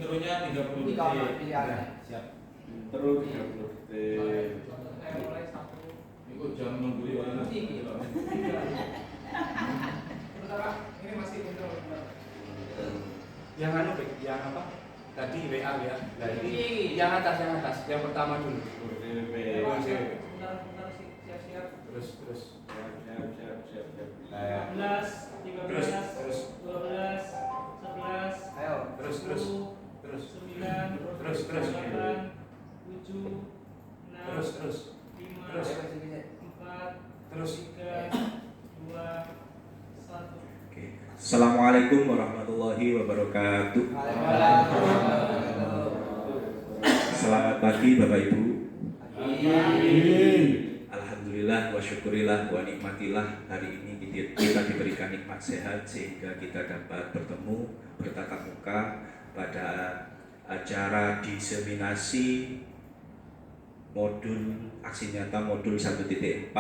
intronya 30 Tiga detik. pilihan. Siap. Terus 30 detik. Mulai satu. Ikut jam nunggu di mana? Sebentar, ini masih intro. Yang anu, yang apa? Tadi WA. Nah ini yang atas, yang pertama dulu. Sebentar siap-siap. Terus. Siap. 11, 13, Terus. 12, 11, Ayo. Terus. 9, Terus. 8, 7, 6, Terus. 5, Terus. 4, Terus. 3, 2, 1. Assalamualaikum warahmatullahi wabarakatuh. Selamat pagi Bapak Ibu. Alhamdulillah wa syukurillah wa nikmatillah. Hari ini kita diberikan nikmat sehat sehingga kita dapat bertemu bertatap muka pada acara diseminasi modul aksi nyata modul 1.4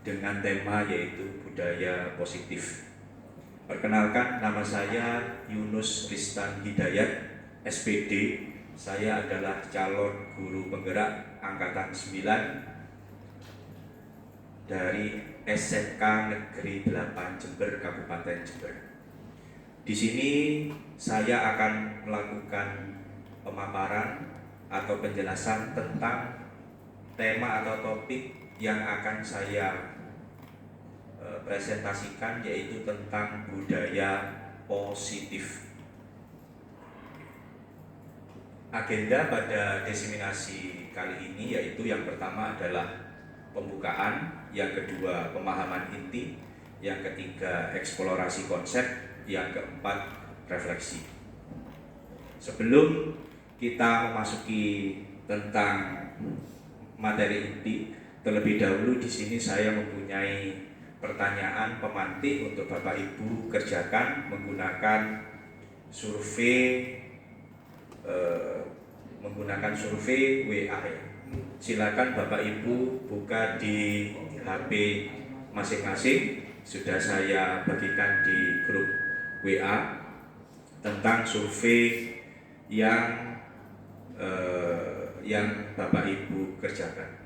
dengan tema yaitu budaya positif. Perkenalkan, nama saya Yunus Ristan Hidayat, SPD. Saya adalah calon guru penggerak Angkatan 9 dari SMK Negeri 8 Jember, Kabupaten Jember. Di sini saya akan melakukan pemaparan atau penjelasan tentang tema atau topik yang akan saya presentasikan, yaitu tentang budaya positif. Agenda pada diseminasi kali ini yaitu yang pertama adalah pembukaan, yang kedua pemahaman inti, yang ketiga eksplorasi konsep, yang keempat refleksi. Sebelum kita memasuki tentang materi inti, terlebih dahulu di sini saya mempunyai pertanyaan pemantik untuk Bapak Ibu kerjakan menggunakan survei WA ya. Silakan Bapak Ibu buka di HP masing-masing. Sudah saya bagikan di grup WA tentang survei yang Bapak Ibu kerjakan.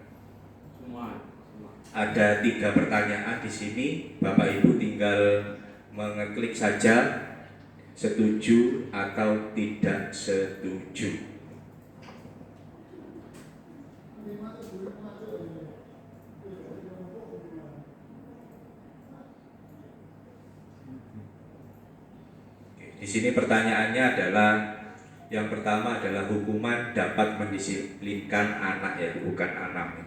Ada 3 pertanyaan di sini. Bapak Ibu tinggal mengeklik saja setuju atau tidak setuju. Di sini pertanyaannya adalah yang pertama adalah hukuman dapat mendisiplinkan anak ya, bukan anak.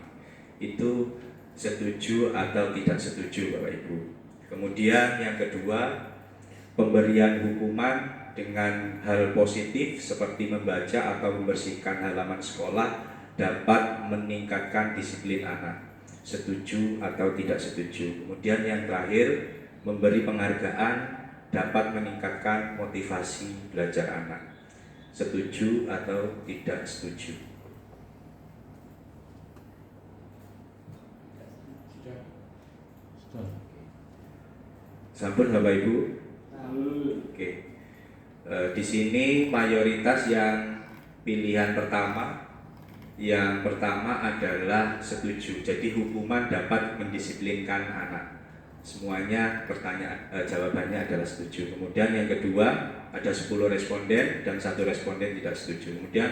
Itu setuju atau tidak setuju Bapak Ibu. Kemudian yang kedua, pemberian hukuman dengan hal positif seperti membaca atau membersihkan halaman sekolah dapat meningkatkan disiplin anak. Setuju atau tidak setuju. Kemudian yang terakhir, memberi penghargaan dapat meningkatkan motivasi belajar anak. Setuju atau tidak setuju. Sampun Bapak Ibu. Oke. Di sini mayoritas yang pilihan pertama, yang pertama adalah setuju. Jadi hukuman dapat mendisiplinkan anak. Semuanya jawabannya adalah setuju. Kemudian yang kedua ada 10 responden dan 1 responden tidak setuju. Kemudian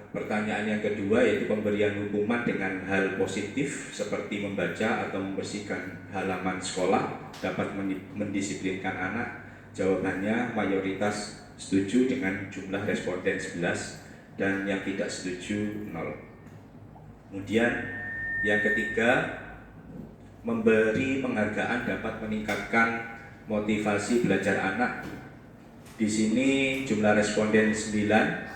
pertanyaan yang kedua yaitu pemberian hukuman dengan hal positif seperti membaca atau membersihkan halaman sekolah dapat mendisiplinkan anak. Jawabannya mayoritas setuju dengan jumlah responden 11 dan yang tidak setuju 0. Kemudian yang ketiga, memberi penghargaan dapat meningkatkan motivasi belajar anak. Di sini jumlah responden 9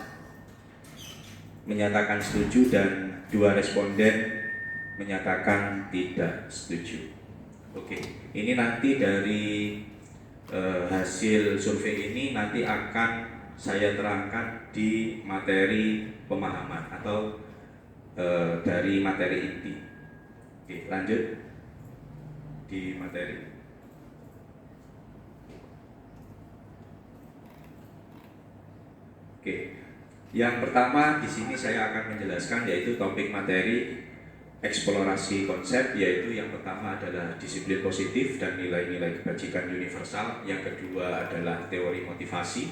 menyatakan setuju dan 2 responden menyatakan tidak setuju. Oke, ini nanti dari hasil survei ini nanti akan saya terangkan di materi pemahaman atau dari materi inti. Oke, lanjut di materi. Oke. Yang pertama di sini saya akan menjelaskan yaitu topik materi eksplorasi konsep, yaitu yang pertama adalah disiplin positif dan nilai-nilai kebajikan universal. Yang kedua adalah teori motivasi,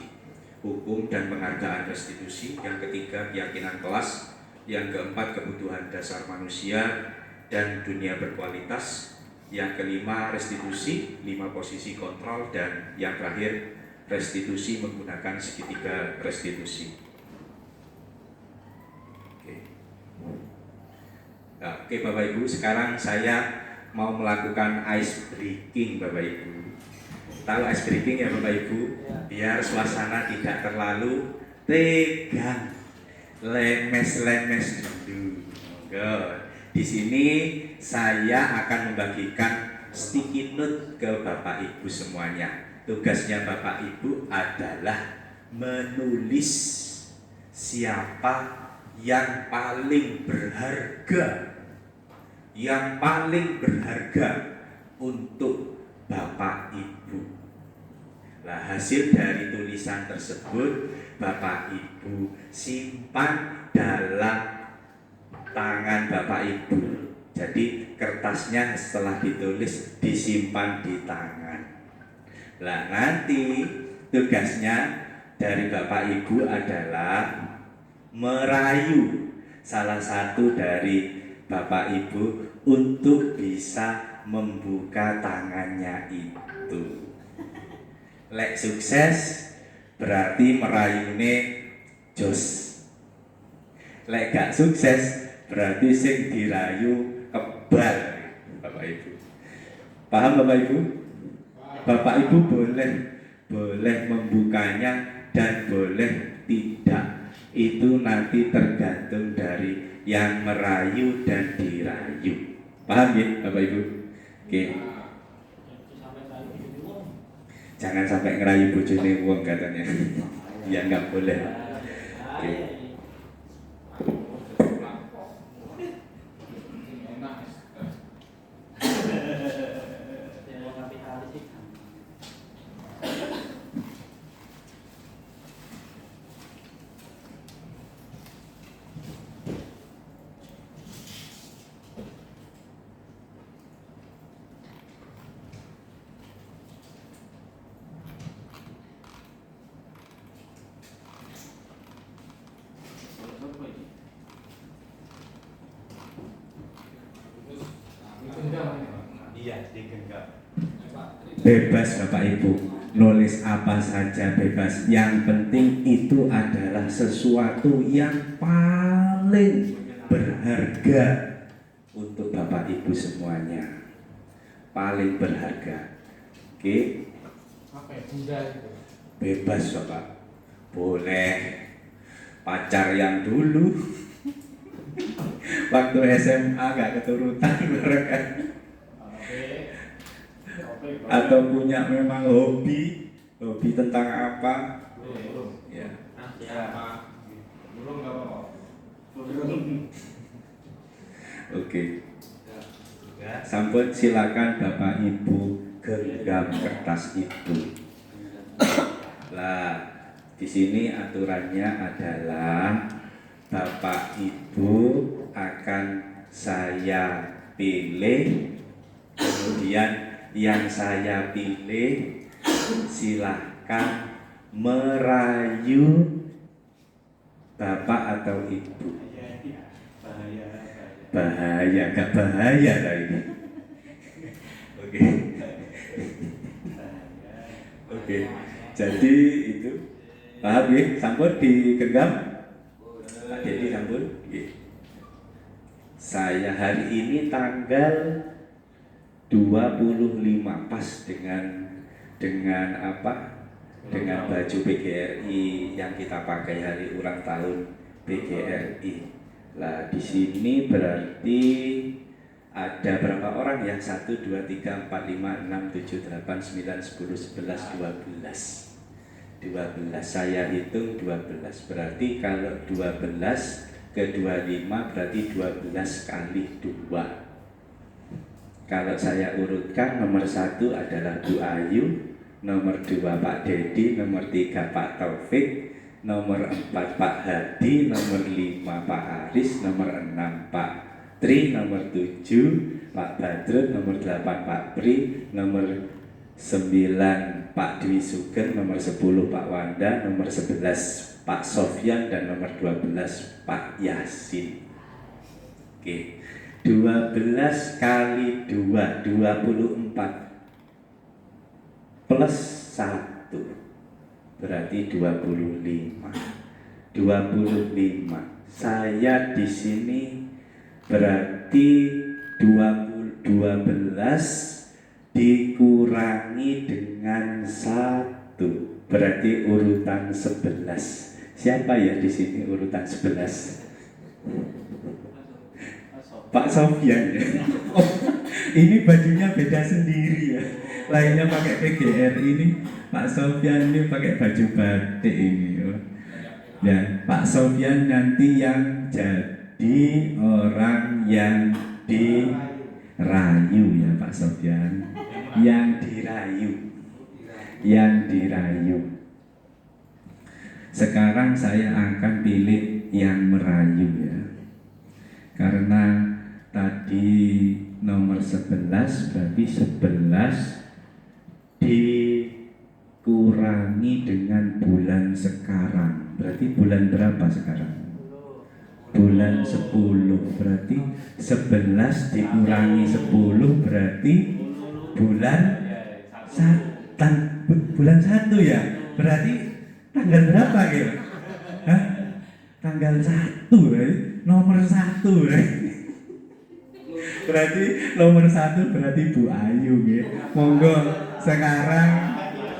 hukum dan penghargaan restitusi. Yang ketiga keyakinan kelas. Yang keempat kebutuhan dasar manusia dan dunia berkualitas. Yang kelima restitusi, 5 posisi kontrol, dan yang terakhir restitusi menggunakan segitiga restitusi. Oke Bapak Ibu, sekarang saya mau melakukan ice breaking Bapak Ibu. Tahu ice breaking ya Bapak Ibu? Biar suasana tidak terlalu tegang, lemes-lemes dulu. Di sini saya akan membagikan sticky note ke Bapak Ibu semuanya. Tugasnya Bapak Ibu adalah menulis siapa yang paling berharga, untuk Bapak Ibu. Nah, hasil dari tulisan tersebut Bapak Ibu simpan dalam tangan Bapak Ibu. Jadi kertasnya setelah ditulis disimpan di tangan. Nah, nanti tugasnya dari Bapak Ibu adalah merayu salah satu dari Bapak Ibu untuk bisa membuka tangannya itu. Lek sukses berarti merayune jos. Lek gak sukses berarti sing dirayu kebal Bapak Ibu. Paham Bapak Ibu? Bapak Ibu boleh membukanya dan boleh tidak. Itu nanti tergantung dari yang merayu dan dirayu. Paham ya Bapak Ibu? Oke. Jangan sampai ngerayu bojone wong katanya. Ya nggak boleh. Oke. Iya, digenggam. Bebas Bapak Ibu, nulis apa saja bebas. Yang penting itu adalah sesuatu yang paling berharga untuk Bapak Ibu semuanya. Paling berharga. Oke? Apa ya? Bunda itu. Bebas Bapak. Boleh pacar yang dulu. Waktu SMA gak keturutan mereka. Atau punya memang hobi tentang apa? Ya. Belum nggak apa-apa. Oke. Sampun silakan Bapak Ibu genggam kertas itu. Lah, di sini aturannya adalah Bapak Ibu akan saya pilih, kemudian yang saya pilih silahkan merayu Bapak atau Ibu. Bahaya, gak bahaya lah ini. Oke. Oke. Jadi itu paham ya? Sampun digenggam? Jadi sampun. Saya hari ini tanggal 25 pas dengan apa? Dengan baju PGRI yang kita pakai hari ulang tahun PGRI. Lah di sini berarti ada berapa orang ya? 1, 2, 3, 4, 5, 6, 7, 8, 9, 10, 11, 12. Saya hitung 12. Berarti kalau 12 ke 25 berarti 12 kali 2. Kalau saya urutkan, nomor 1 adalah Bu Ayu, nomor 2 Pak Dedi, nomor 3 Pak Taufik, nomor 4 Pak Hadi, nomor 5 Pak Aris, nomor 6 Pak Tri, nomor 7 Pak Badrut, nomor 8 Pak Pri, nomor 9 Pak Dwi Sugeng, nomor 10 Pak Wanda, nomor 11 Pak Sofyan, dan nomor 12 Pak Yasin. Oke, 12 kali 2, 24 plus 1 berarti 25. 25. Saya di sini berarti 12 dikurangi dengan 1 berarti urutan 11. Siapa ya di sini urutan 11? Pak Sofyan ya. Oh, ini bajunya beda sendiri ya. Lainnya pakai PGR, ini Pak Sofyan ini pakai baju batik ini. Ya, Pak Sofyan nanti yang jadi orang yang dirayu ya Pak Sofyan. Yang dirayu. Sekarang saya akan pilih yang merayu ya. Karena tadi nomor 11 berarti 11 dikurangi dengan bulan sekarang. Berarti bulan berapa sekarang? Bulan 10. Berarti 11 dikurangi 10 berarti bulan 1 ya. Berarti tanggal berapa ya? Hah? Tanggal 1 ya? Nomor 1 ya? Berarti nomor 1 berarti Bu Ayu ya. Monggo sekarang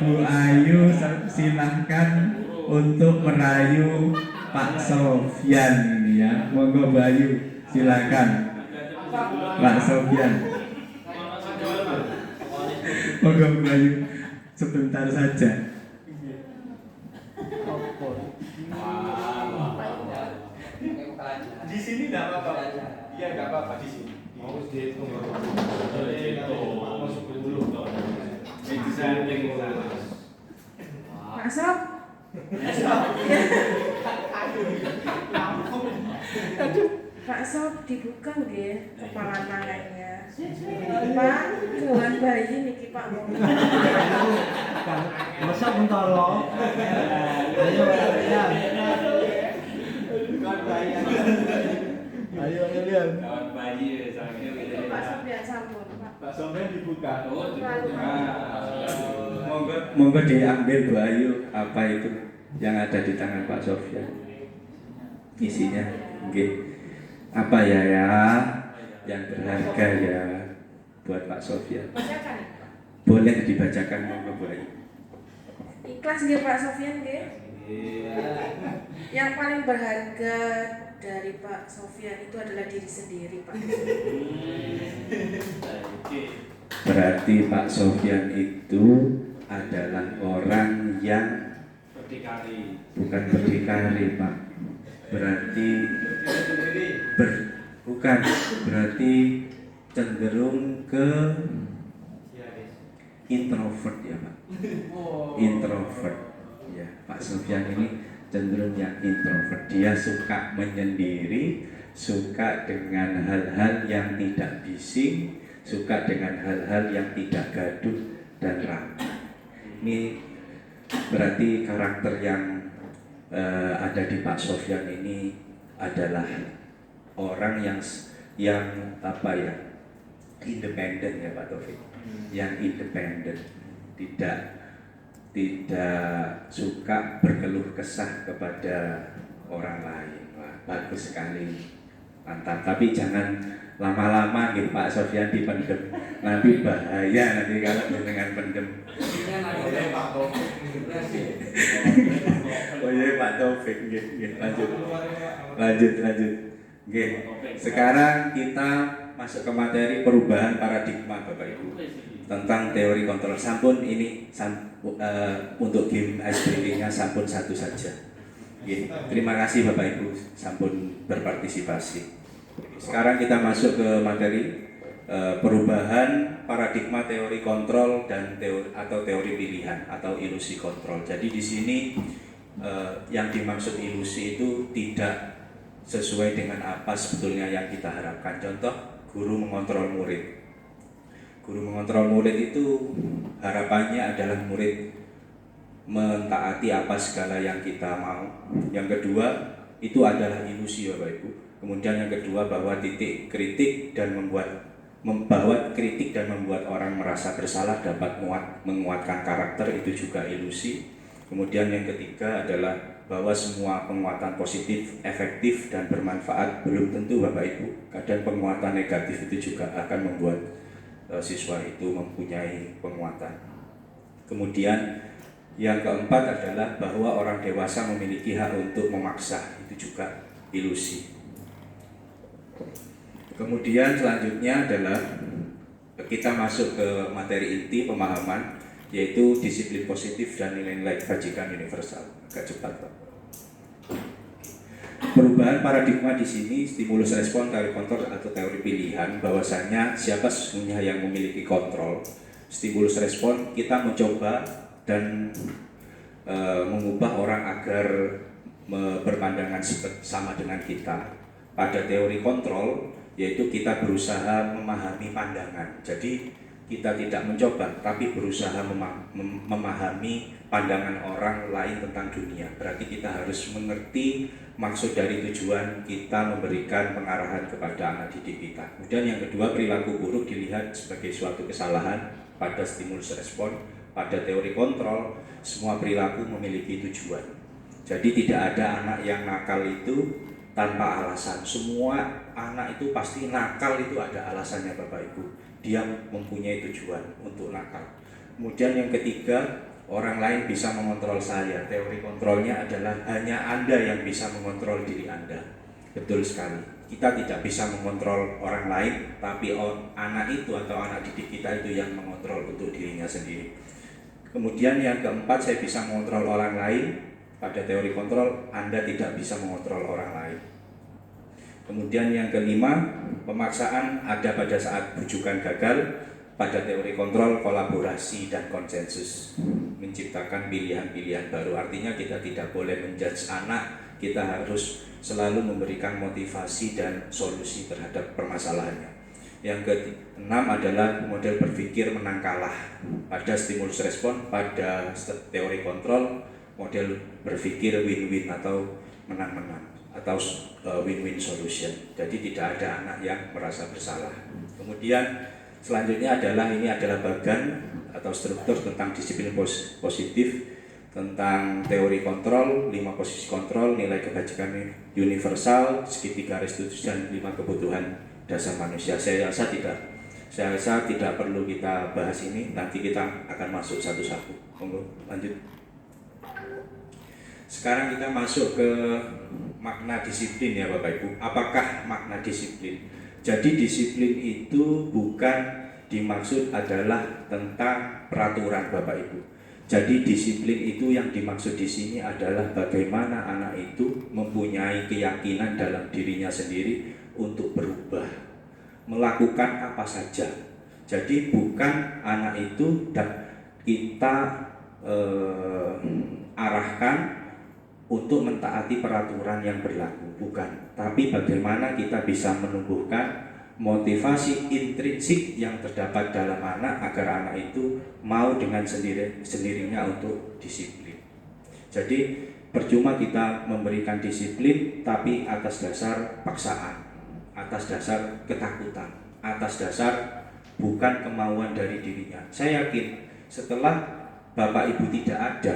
Bu Ayu silahkan untuk merayu Pak Sofyan ini ya. Monggo Bu Ayu silakan Pak Sofyan. Monggo Bu Ayu sebentar saja. Di sini enggak apa-apa. Iya, enggak apa-apa di sini. Mau dihitung masuk dulu. Pak Sob. Pak Sob dibuka nggih kepala tangannya. Pak, jangan bayi niki Pak. Masa bentar loh. Ayo ya. Ayo lihat. Kawan bayi Pak Sofyan sampun, Pak. Pak Sofyan dibuka. Monggo diambil Bu Ayu apa itu yang ada di tangan Pak Sofyan. Isinya nggih. Apa ya yang berharga ya buat Pak Sofyan. Bacakan. Boleh dibacakan monggo Bu Ayu. Ikhlas nggih Pak Sofyan nggih. Yang paling berharga dari Pak Sofyan itu adalah diri sendiri, Pak. Berarti Pak Sofyan itu adalah orang yang berdikari. bukan berdikari Pak. Berarti bukan berarti cenderung ke introvert ya Pak. Introvert ya Pak Sofyan ini cenderung yang introvert. Dia suka menyendiri, suka dengan hal-hal yang tidak bising, suka dengan hal-hal yang tidak gaduh dan ramai. Ini berarti karakter yang ada di Pak Sofyan ini adalah orang yang apa ya, independen ya Pak Taufik, yang independen, tidak suka berkeluh kesah kepada orang lain. Wah, bagus sekali, mantap. Tapi jangan lama-lama gitu Pak Sofyan dipendem, nanti bahaya nanti kalau dengan pendem. Oh iya Pak Taufik, lanjut. Oke, sekarang kita masuk ke materi perubahan paradigma Bapak Ibu tentang teori kontrol. Sampun ini untuk game icebreaking-nya sampun satu saja. Oke, terima kasih Bapak Ibu sampun berpartisipasi. Sekarang kita masuk ke materi perubahan paradigma teori kontrol dan teori pilihan atau ilusi kontrol. Jadi di sini yang dimaksud ilusi itu tidak sesuai dengan apa sebetulnya yang kita harapkan. Contoh, guru mengontrol murid. Guru mengontrol murid itu harapannya adalah murid mentaati apa segala yang kita mau. Yang kedua, itu adalah ilusi Bapak Ibu. Kemudian yang kedua, bahwa titik kritik dan membawa kritik dan membuat orang merasa bersalah dapat menguatkan karakter, itu juga ilusi. Kemudian yang ketiga adalah bahwa semua penguatan positif, efektif dan bermanfaat belum tentu Bapak Ibu. Kadang penguatan negatif itu juga akan membuat siswa itu mempunyai penguatan. Kemudian yang keempat adalah bahwa orang dewasa memiliki hak untuk memaksa, itu juga ilusi. Kemudian selanjutnya adalah kita masuk ke materi inti pemahaman, yaitu disiplin positif dan nilai-nilai kebajikan universal. Agak cepat Pak. Perubahan paradigma di sini, stimulus respon, teori kontrol atau teori pilihan, bahwasanya siapa sesungguhnya yang memiliki kontrol. Stimulus respon, kita mencoba dan mengubah orang agar berpandangan sama dengan kita. Pada teori kontrol, yaitu kita berusaha memahami pandangan. Jadi kita tidak mencoba, tapi berusaha memahami pandangan orang lain tentang dunia. Berarti kita harus mengerti maksud dari tujuan kita memberikan pengarahan kepada anak didik kita. Kemudian yang kedua, perilaku buruk dilihat sebagai suatu kesalahan. Pada stimulus respon, pada teori kontrol, semua perilaku memiliki tujuan. Jadi tidak ada anak yang nakal itu tanpa alasan. Semua anak itu pasti nakal, itu ada alasannya Bapak Ibu. Dia mempunyai tujuan untuk nakal. Kemudian yang ketiga, orang lain bisa mengontrol saya. Teori kontrolnya adalah hanya Anda yang bisa mengontrol diri Anda. Betul sekali. Kita tidak bisa mengontrol orang lain, tapi anak itu atau anak didik kita itu yang mengontrol untuk dirinya sendiri. Kemudian yang keempat, saya bisa mengontrol orang lain. Pada teori kontrol, Anda tidak bisa mengontrol orang lain. Kemudian yang kelima, pemaksaan ada pada saat bujukan gagal. Pada teori kontrol, kolaborasi dan konsensus menciptakan pilihan-pilihan baru. Artinya kita tidak boleh menjudge anak, kita harus selalu memberikan motivasi dan solusi terhadap permasalahannya. Yang keenam adalah model berpikir menang kalah. Pada stimulus respon, pada teori kontrol, model berpikir win-win atau menang-menang atau win-win solution. Jadi tidak ada anak yang merasa bersalah. Kemudian selanjutnya ini adalah bagan atau struktur tentang disiplin positif, tentang teori kontrol, 5 posisi kontrol, nilai kebajikan universal, segitiga restitusi dan 5 kebutuhan dasar manusia. Saya rasa tidak perlu kita bahas ini, nanti kita akan masuk satu-satu. Monggo lanjut. Sekarang kita masuk ke makna disiplin ya Bapak Ibu. Apakah makna disiplin? Jadi disiplin itu bukan dimaksud adalah tentang peraturan Bapak Ibu. Jadi disiplin itu yang dimaksud di sini adalah bagaimana anak itu mempunyai keyakinan dalam dirinya sendiri untuk berubah, melakukan apa saja. Jadi bukan anak itu kita arahkan untuk mentaati peraturan yang berlaku, bukan. Tapi bagaimana kita bisa menumbuhkan motivasi intrinsik yang terdapat dalam anak agar anak itu mau dengan sendirinya untuk disiplin. Jadi percuma kita memberikan disiplin tapi atas dasar paksaan, atas dasar ketakutan, atas dasar bukan kemauan dari dirinya. Saya yakin setelah Bapak Ibu tidak ada,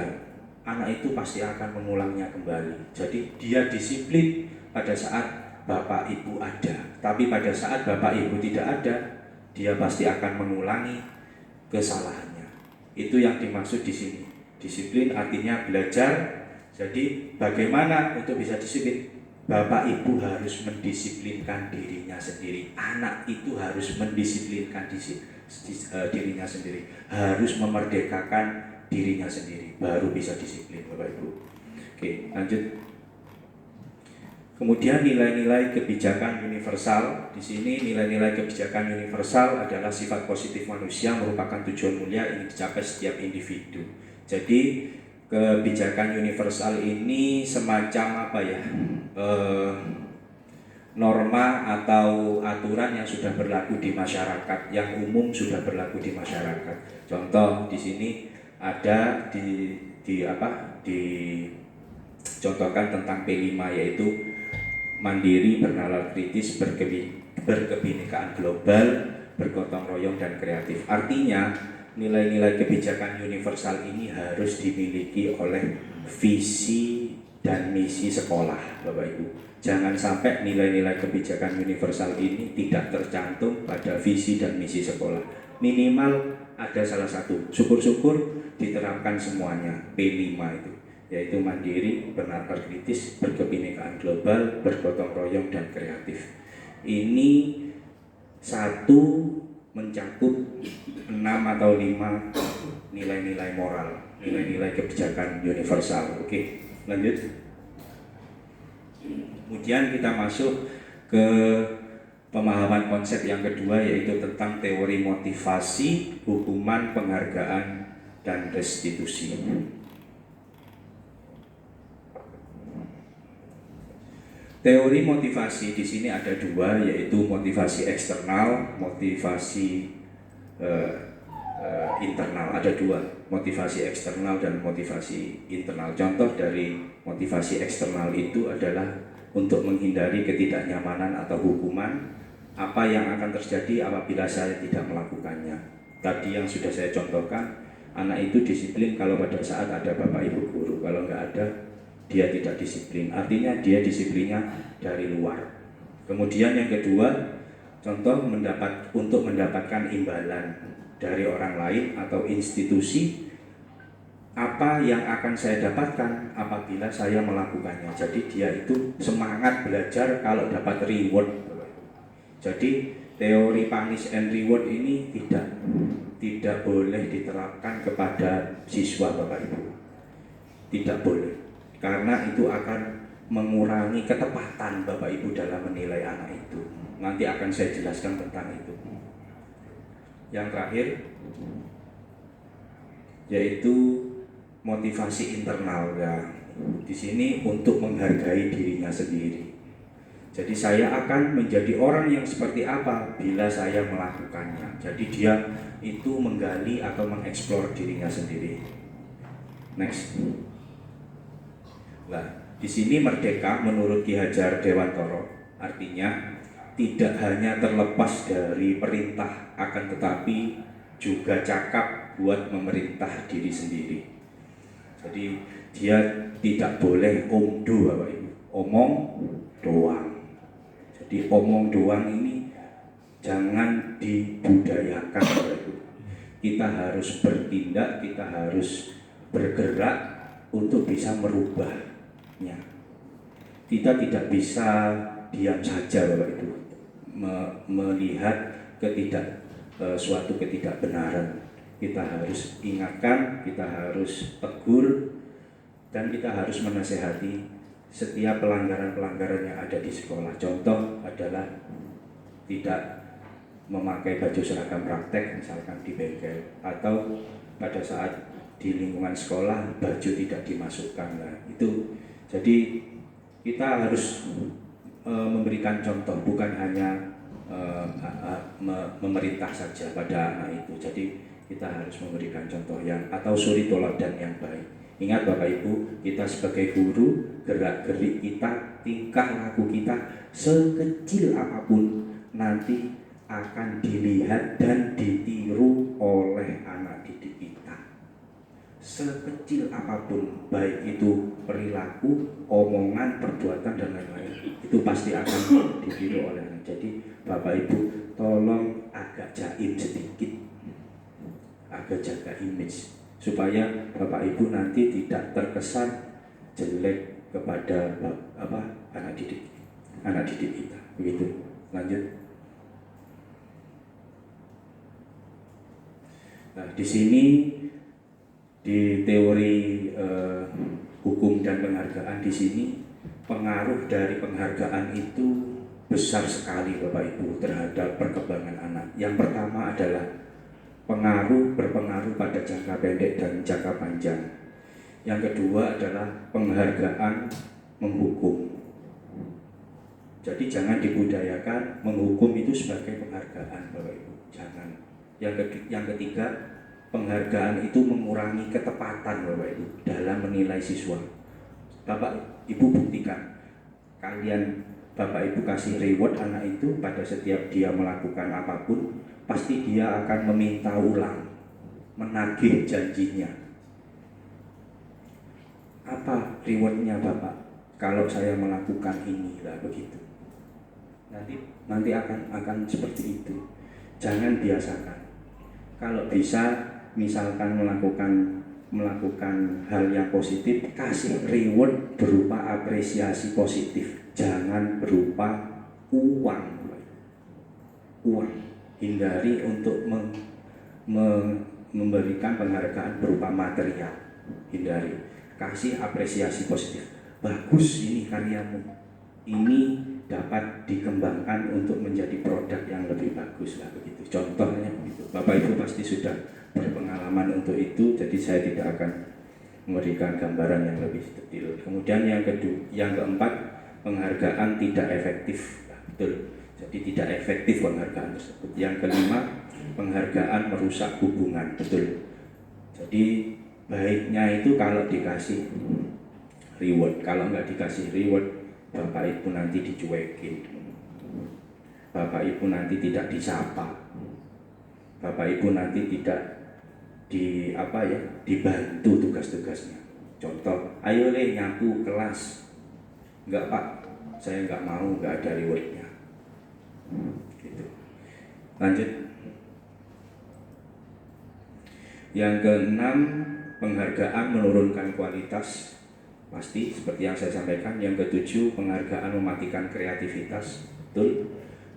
anak itu pasti akan mengulangnya kembali. Jadi dia disiplin pada saat Bapak Ibu ada, tapi pada saat Bapak Ibu tidak ada, dia pasti akan mengulangi kesalahannya. Itu yang dimaksud di sini. Disiplin artinya belajar. Jadi bagaimana untuk bisa disiplin? Bapak Ibu harus mendisiplinkan dirinya sendiri. Anak itu harus mendisiplinkan dirinya sendiri, harus memerdekakan dirinya sendiri, baru bisa disiplin Bapak Ibu. Oke, lanjut. Kemudian nilai-nilai kebijakan universal. Di sini nilai-nilai kebijakan universal adalah sifat positif manusia, merupakan tujuan mulia yang dicapai setiap individu. Jadi kebijakan universal ini semacam apa ya? Norma atau aturan yang sudah berlaku di masyarakat, yang umum sudah berlaku di masyarakat. Contoh di sini ada dicontohkan tentang P5, yaitu mandiri, bernalar kritis, berkebinekaan global, bergotong royong dan kreatif. Artinya nilai-nilai kebijakan universal ini harus dimiliki oleh visi dan misi sekolah, Bapak Ibu. Jangan sampai nilai-nilai kebijakan universal ini tidak tercantum pada visi dan misi sekolah. Minimal ada salah satu. Syukur-syukur diterapkan semuanya, P5 itu, yaitu mandiri, bernalar kritis, berkebinekaan global, bergotong royong dan kreatif. Ini satu mencakup 6 atau 5 nilai-nilai moral, nilai-nilai kebijakan universal. Oke, lanjut. Kemudian kita masuk ke pemahaman konsep yang kedua, yaitu tentang teori motivasi, hukuman, penghargaan, dan restitusi. Teori motivasi di sini ada dua, yaitu motivasi eksternal, motivasi internal. Ada dua, motivasi eksternal dan motivasi internal. Contoh dari motivasi eksternal itu adalah untuk menghindari ketidaknyamanan atau hukuman, apa yang akan terjadi apabila saya tidak melakukannya. Tadi yang sudah saya contohkan, anak itu disiplin kalau pada saat ada bapak ibu guru, kalau nggak ada dia tidak disiplin, artinya dia disiplinnya dari luar. Kemudian yang kedua, contoh untuk mendapatkan imbalan dari orang lain atau institusi, apa yang akan saya dapatkan apabila saya melakukannya. Jadi dia itu semangat belajar kalau dapat reward. Jadi teori punish and reward ini tidak boleh diterapkan kepada siswa, Bapak Ibu. Tidak boleh, karena itu akan mengurangi ketepatan Bapak Ibu dalam menilai anak itu. Nanti akan saya jelaskan tentang itu. Yang terakhir yaitu motivasi internal, ya. Di sini untuk menghargai dirinya sendiri. Jadi saya akan menjadi orang yang seperti apa bila saya melakukannya. Jadi dia itu menggali atau mengeksplor dirinya sendiri. Next. Nah, di sini merdeka menurut Ki Hajar Dewantoro artinya tidak hanya terlepas dari perintah, akan tetapi juga cakap buat memerintah diri sendiri. Jadi dia tidak boleh omdo, Bapak Ibu, omong doang. Jadi omong doang ini jangan dibudayakan, Bapak Ibu. Kita harus bertindak, kita harus bergerak untuk bisa merubahnya. Kita tidak bisa diam saja, Bapak Ibu, melihat suatu ketidakbenaran. Kita harus ingatkan, kita harus tegur, dan kita harus menasehati setiap pelanggaran-pelanggaran yang ada di sekolah. Contoh adalah tidak memakai baju seragam praktek, misalkan di bengkel, atau pada saat di lingkungan sekolah baju tidak dimasukkan. Nah, itu jadi kita harus memberikan contoh, bukan hanya memerintah saja pada anak itu. Jadi kita harus memberikan contoh atau suri toladan yang baik. Ingat Bapak Ibu, kita sebagai guru, gerak-gerik kita, tingkah laku kita sekecil apapun nanti akan dilihat dan ditiru oleh anak didik kita. Sekecil apapun, baik itu perilaku, omongan, perbuatan dan lain-lain, itu pasti akan ditiru oleh anak. Jadi Bapak Ibu tolong agak jaim sedikit, agak jaga image, supaya Bapak Ibu nanti tidak terkesan jelek kepada anak didik kita. Begitu. Lanjut. Nah, di sini di teori hukum dan penghargaan, di sini pengaruh dari penghargaan itu besar sekali Bapak Ibu terhadap perkembangan anak. Yang pertama adalah berpengaruh pada jangka pendek dan jangka panjang. Yang kedua adalah penghargaan menghukum. Jadi jangan dibudayakan menghukum itu sebagai penghargaan, Bapak Ibu. Jangan. Yang ketiga, penghargaan itu mengurangi ketepatan, Bapak Ibu, dalam menilai siswa. Bapak Ibu buktikan, kalian Bapak Ibu kasih reward anak itu pada setiap dia melakukan apapun, pasti dia akan meminta ulang, menagih janjinya. Apa rewardnya Bapak? Kalau saya melakukan ini, lah begitu. Nanti akan seperti itu. Jangan biasakan. Kalau bisa, misalkan melakukan hal yang positif, kasih reward berupa apresiasi positif. Jangan berupa uang. Hindari untuk memberikan penghargaan berupa material. Hindari. Kasih apresiasi positif. Bagus ini karyamu. Ini dapat dikembangkan untuk menjadi produk yang lebih bagus lah begitu. Contohnya begitu. Bapak Ibu pasti sudah berpengalaman untuk itu, jadi saya tidak akan memberikan gambaran yang lebih detail. Kemudian yang keempat, penghargaan tidak efektif. Nah, betul. Jadi tidak efektif penghargaan tersebut. Yang kelima, penghargaan merusak hubungan. Betul. Jadi baiknya itu kalau dikasih reward, kalau nggak dikasih reward, Bapak Ibu nanti dicuekin, Bapak Ibu nanti tidak disapa, Bapak Ibu nanti tidak dibantu tugas-tugasnya. Contoh, ayo nyapu kelas, enggak Pak, saya nggak mau, nggak ada rewardnya. Gitu. Lanjut. Yang keenam, penghargaan menurunkan kualitas. Pasti seperti yang saya sampaikan. Yang ketujuh, penghargaan mematikan kreativitas. Betul.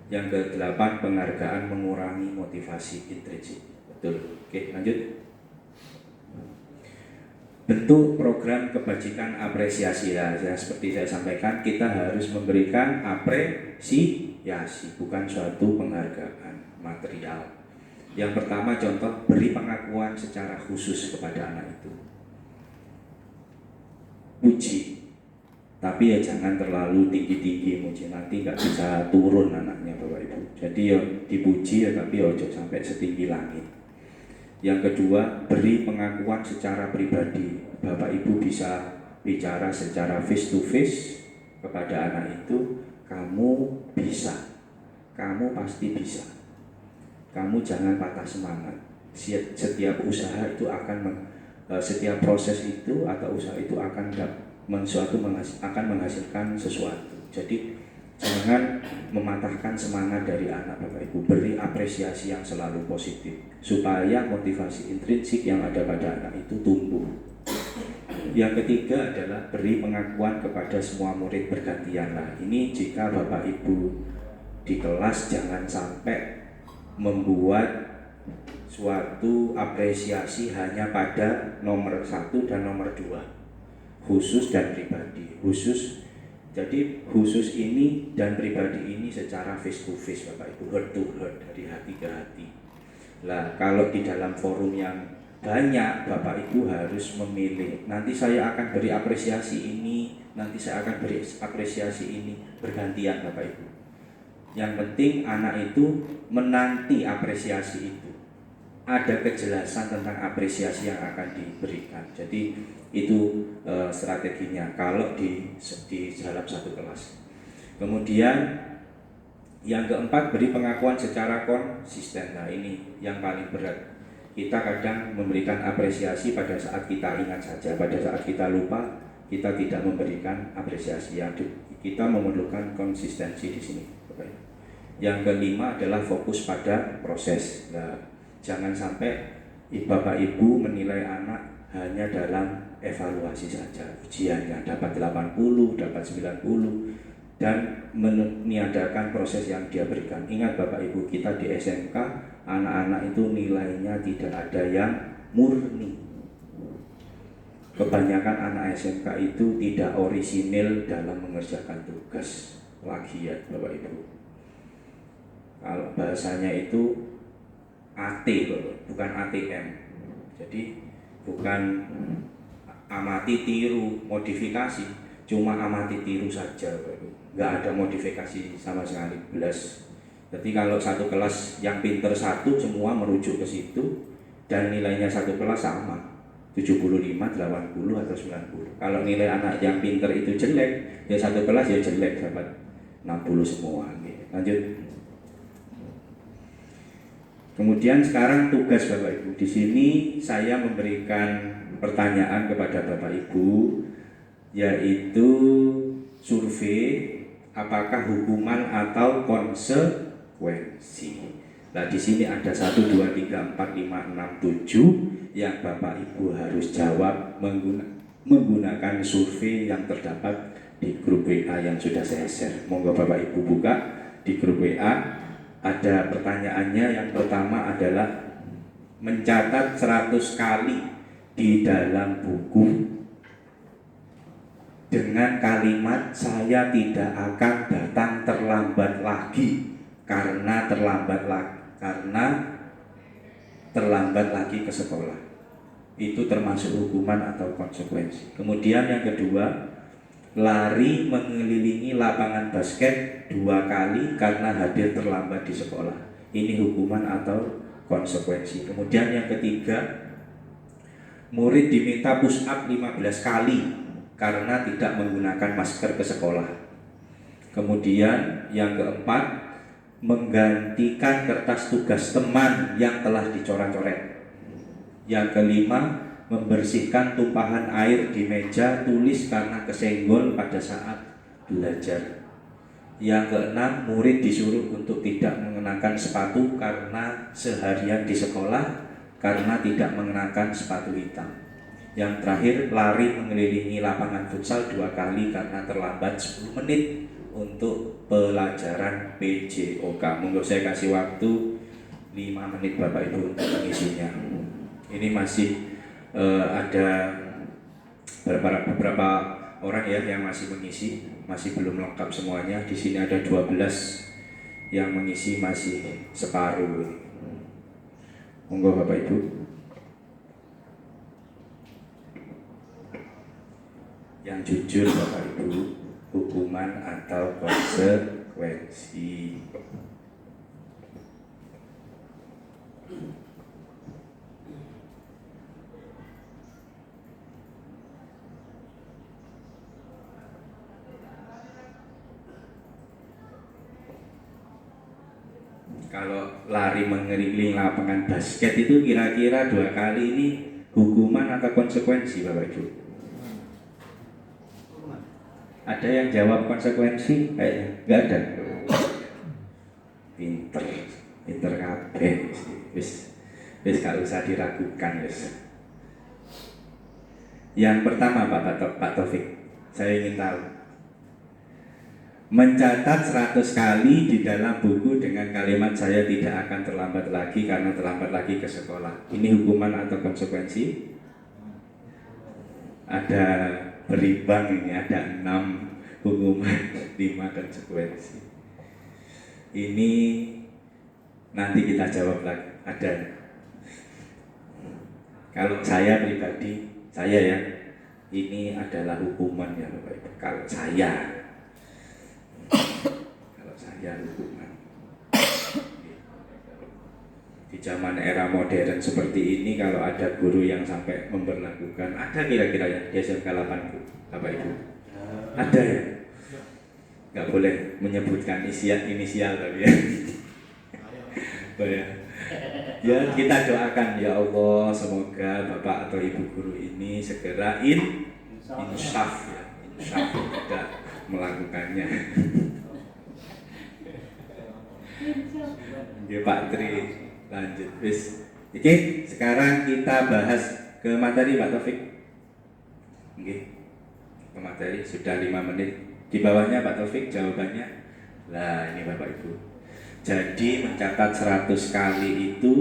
Yang kedelapan, penghargaan mengurangi motivasi intrinsik. Betul. Oke, lanjut. Bentuk program kebajikan apresiasi. Ya, seperti saya sampaikan, kita harus memberikan apresiasi, bukan suatu penghargaan material. Yang pertama, contoh, beri pengakuan secara khusus kepada anak itu. Puji, tapi ya jangan terlalu tinggi-tinggi muji, nanti nggak bisa turun anaknya Bapak Ibu. Jadi ya dipuji ya, tapi ya jangan sampai setinggi langit. Yang kedua, beri pengakuan secara pribadi. Bapak Ibu bisa bicara secara face to face kepada anak itu, kamu bisa, kamu pasti bisa, kamu jangan patah semangat. Setiap usaha itu setiap proses itu atau usaha itu akan menghasilkan sesuatu. Jadi jangan mematahkan semangat dari anak Bapak Ibu. Beri apresiasi yang selalu positif supaya motivasi intrinsik yang ada pada anak itu tumbuh. Yang ketiga adalah beri pengakuan kepada semua murid bergantian. Nah, ini jika Bapak Ibu di kelas jangan sampai membuat suatu apresiasi hanya pada nomor 1 dan nomor 2, khusus dan pribadi. Jadi khusus ini dan pribadi ini secara face to face Bapak Ibu, heart to heart, dari hati ke hati. Lah kalau di dalam forum yang banyak, Bapak Ibu harus memilih, nanti saya akan beri apresiasi ini, nanti saya akan beri apresiasi ini, bergantian Bapak Ibu. Yang penting anak itu menanti apresiasi itu, ada kejelasan tentang apresiasi yang akan diberikan. Jadi itu strateginya kalau di dalam satu kelas. Kemudian yang keempat, beri pengakuan secara konsisten. Nah, ini yang paling berat. Kita kadang memberikan apresiasi pada saat kita ingat saja, pada saat kita lupa kita tidak memberikan apresiasi. Kita memerlukan konsistensi di sini. Yang kelima adalah fokus pada proses. Nah, jangan sampai Bapak Ibu menilai anak hanya dalam evaluasi saja, ujiannya dapat 80, dapat 90, dan meniadakan proses yang dia berikan. Ingat Bapak Ibu, kita di SMK, anak-anak itu nilainya tidak ada yang murni. Kebanyakan anak SMK itu tidak orisinil dalam mengerjakan tugas plagiat Bapak Ibu. Kalau bahasanya itu AT, bukan ATM. Jadi bukan amati tiru modifikasi, cuma amati tiru saja, nggak ada modifikasi sama sekali belas. Jadi kalau satu kelas yang pinter satu semua merujuk ke situ dan nilainya satu kelas sama 75, 80 atau 90. Kalau nilai anak yang pinter itu jelek, ya satu kelas ya jelek, dapat 60 semua. Lanjut. Kemudian sekarang tugas Bapak Ibu. Di sini saya memberikan pertanyaan kepada Bapak Ibu, yaitu survei apakah hukuman atau konsekuensi. Nah di sini ada 1, 2, 3, 4, 5, 6, 7 yang Bapak Ibu harus jawab menggunakan survei yang terdapat di grup WA yang sudah saya share. Monggo Bapak Ibu buka di grup WA. Ada pertanyaannya. Yang pertama adalah mencatat 100 kali di dalam buku dengan kalimat saya tidak akan datang terlambat lagi karena terlambat lagi ke sekolah. Itu termasuk hukuman atau konsekuensi. Kemudian yang kedua, lari mengelilingi lapangan basket 2 kali karena hadir terlambat di sekolah. Ini hukuman atau konsekuensi. Kemudian yang ketiga, murid diminta push up 15 kali karena tidak menggunakan masker ke sekolah. Kemudian yang keempat, menggantikan kertas tugas teman yang telah dicoret-coret. Yang kelima, membersihkan tumpahan air di meja tulis karena kesenggol pada saat belajar. Yang keenam, murid disuruh untuk tidak mengenakan sepatu karena seharian di sekolah karena tidak mengenakan sepatu hitam. Yang terakhir, lari mengelilingi lapangan futsal 2 kali karena terlambat 10 menit untuk pelajaran PJOK. Monggo saya kasih waktu 5 menit Bapak Ibu untuk mengisinya. Ini masih ada beberapa orang ya yang masih mengisi, masih belum lengkap semuanya. Di sini ada 12 yang mengisi, masih separuh. Monggo Bapak Ibu. Yang jujur Bapak Ibu, hukuman atau konsekuensi. Kalau lari mengelilingi lapangan basket itu kira-kira 2 kali ini hukuman atau konsekuensi Bapak Ibu? Ada yang jawab konsekuensi? Kayaknya nggak ada. Pinter kabeh. Wis gak usah diragukan wis. Yang pertama Pak Taufik, saya ingin tahu. Mencatat 100 kali di dalam buku dengan kalimat saya tidak akan terlambat lagi karena terlambat lagi ke sekolah. Ini hukuman atau konsekuensi? Ada berimbang ini, ada 6 hukuman, 5 konsekuensi. Ini nanti kita jawab lagi. Ada. Kalau saya pribadi, saya ya, ini adalah hukuman ya Bapak Ibu. Kalau saya hukuman. Di zaman era modern seperti ini, kalau ada guru yang sampai memberlakukan, ada kira-kira ya di SMK 8 Bapak Ibu? Ada ya? Nggak boleh menyebutkan inisial tapi ya. Ya kita doakan ya Allah, semoga Bapak atau Ibu guru ini segera insaf ya, insaf tidak melakukannya. Ya Pak Tri, lanjut wis. Oke, sekarang kita bahas ke materi Pak Taufik. Oke, ke materi sudah 5 menit. Di bawahnya Pak Taufik jawabannya. Lah ini Bapak Ibu. Jadi mencatat 100 kali itu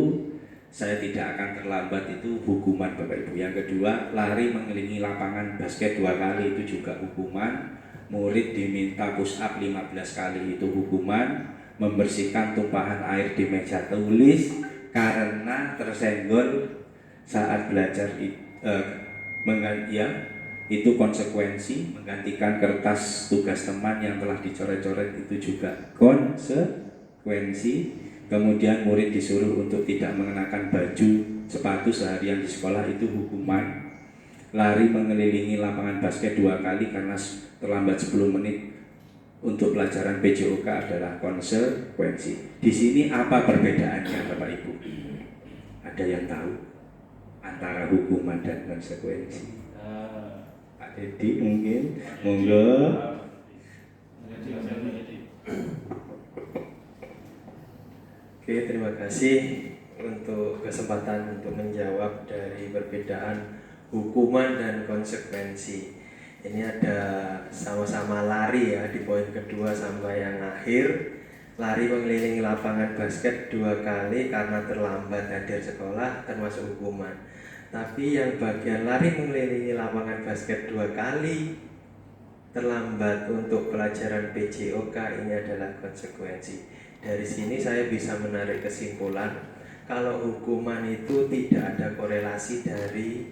saya tidak akan terlambat, itu hukuman Bapak Ibu. Yang kedua, lari mengelilingi lapangan basket 2 kali itu juga hukuman. Murid diminta push up 15 kali itu hukuman. Membersihkan tumpahan air di meja tulis karena tersenggol saat belajar itu konsekuensi. Menggantikan kertas tugas teman yang telah dicoret-coret itu juga konsekuensi. Kemudian murid disuruh untuk tidak mengenakan baju sepatu seharian di sekolah, itu hukuman. Lari mengelilingi lapangan basket 2 kali karena terlambat 10 menit untuk pelajaran PJOK adalah konsekuensi. Di sini apa perbedaannya Bapak Ibu? Ada yang tahu antara hukuman dan konsekuensi? Pak Dedi mungkin, monggo. Oke, terima kasih untuk kesempatan untuk menjawab dari perbedaan hukuman dan konsekuensi. Ini ada sama-sama lari ya di poin kedua sampai yang akhir. Lari mengelilingi lapangan basket 2 kali karena terlambat hadir sekolah termasuk hukuman. Tapi yang bagian lari mengelilingi lapangan basket 2 kali terlambat untuk pelajaran PJOK ini adalah konsekuensi. Dari sini saya bisa menarik kesimpulan kalau hukuman itu tidak ada korelasi dari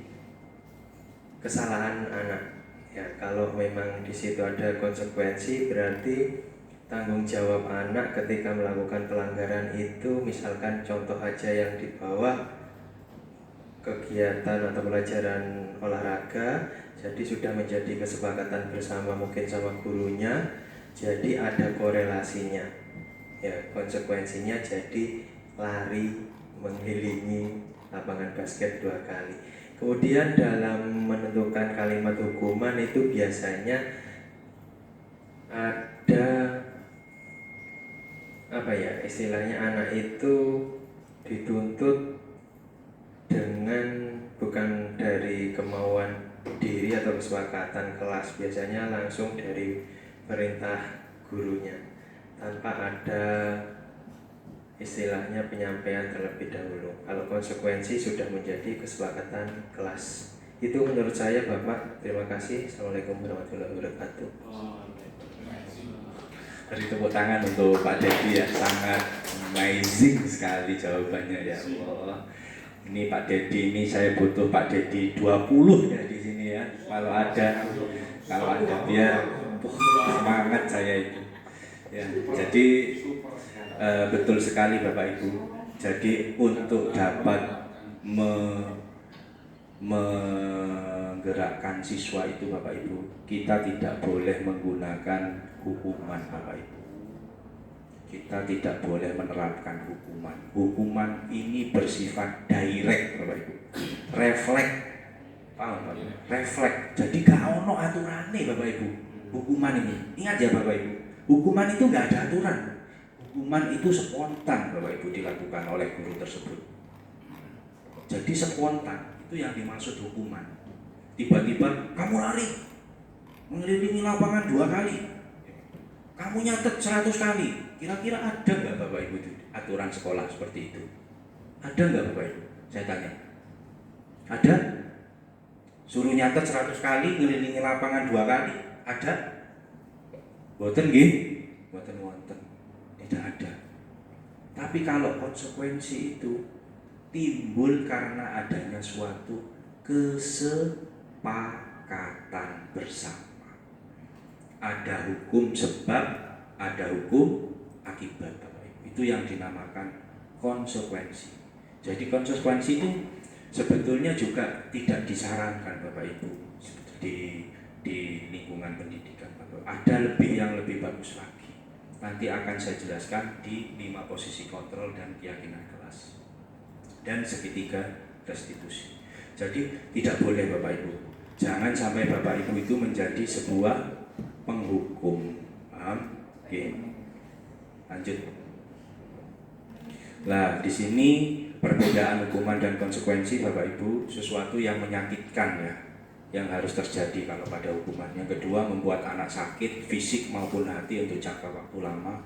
kesalahan anak. Ya, kalau memang di situ ada konsekuensi, berarti tanggung jawab anak ketika melakukan pelanggaran itu, misalkan contoh aja yang di bawah kegiatan atau pelajaran olahraga, jadi sudah menjadi kesepakatan bersama mungkin sama gurunya, jadi ada korelasinya. Ya, konsekuensinya jadi lari mengelilingi lapangan basket 2 kali. Kemudian dalam menentukan kalimat hukuman itu biasanya ada istilahnya anak itu dituntut dengan bukan dari kemauan diri atau kesepakatan kelas, biasanya langsung dari perintah gurunya tanpa ada istilahnya penyampaian terlebih dahulu. Kalau konsekuensi sudah menjadi kesepakatan kelas. Itu menurut saya Bapak. Terima kasih. Assalamualaikum warahmatullahi wabarakatuh. Beri tepuk tangan untuk Pak Dedi ya, sangat amazing sekali jawabannya ya Allah. Ini Pak Dedi, ini saya butuh Pak Dedi 20 ya di sini ya. Kalau ada biar semangat saya itu. Ya, jadi betul sekali Bapak Ibu. Jadi untuk dapat menggerakkan siswa itu Bapak Ibu, kita tidak boleh menggunakan hukuman Bapak Ibu. Kita tidak boleh menerapkan hukuman. Hukuman ini bersifat direct Bapak Ibu. Refleks. Paham Bapak Ibu? Refleks. Jadi gak ono aturane Bapak Ibu. Hukuman ini. Ingat ya Bapak Ibu. Hukuman itu gak ada aturan. Hukuman itu spontan Bapak Ibu dilakukan oleh guru tersebut. Jadi spontan, itu yang dimaksud hukuman. Tiba-tiba kamu lari mengelilingi lapangan 2 kali, kamu nyatet 100 kali. Kira-kira ada nggak Bapak Ibu aturan sekolah seperti itu? Ada nggak Bapak Ibu? Saya tanya. Ada? Suruh nyatet 100 kali, ngelilingi lapangan 2 kali, ada? Boten nggih? Boten wonten. Tidak ada. Tapi kalau konsekuensi itu timbul karena adanya suatu kesepakatan bersama. Ada hukum sebab, ada hukum akibat. Itu yang dinamakan konsekuensi. Jadi konsekuensi itu sebetulnya juga tidak disarankan Bapak Ibu di lingkungan pendidikan. Ada yang lebih bagus lagi. Nanti akan saya jelaskan di 5 posisi kontrol dan keyakinan kelas dan segitiga restitusi. Jadi tidak boleh Bapak Ibu, jangan sampai Bapak Ibu itu menjadi sebuah penghukum. Paham? Oke. Lanjut. Nah, di sini perbedaan hukuman dan konsekuensi Bapak Ibu sesuatu yang menyakitkan ya, yang harus terjadi kalau pada hukuman. Yang kedua, membuat anak sakit fisik maupun hati untuk jangka waktu lama.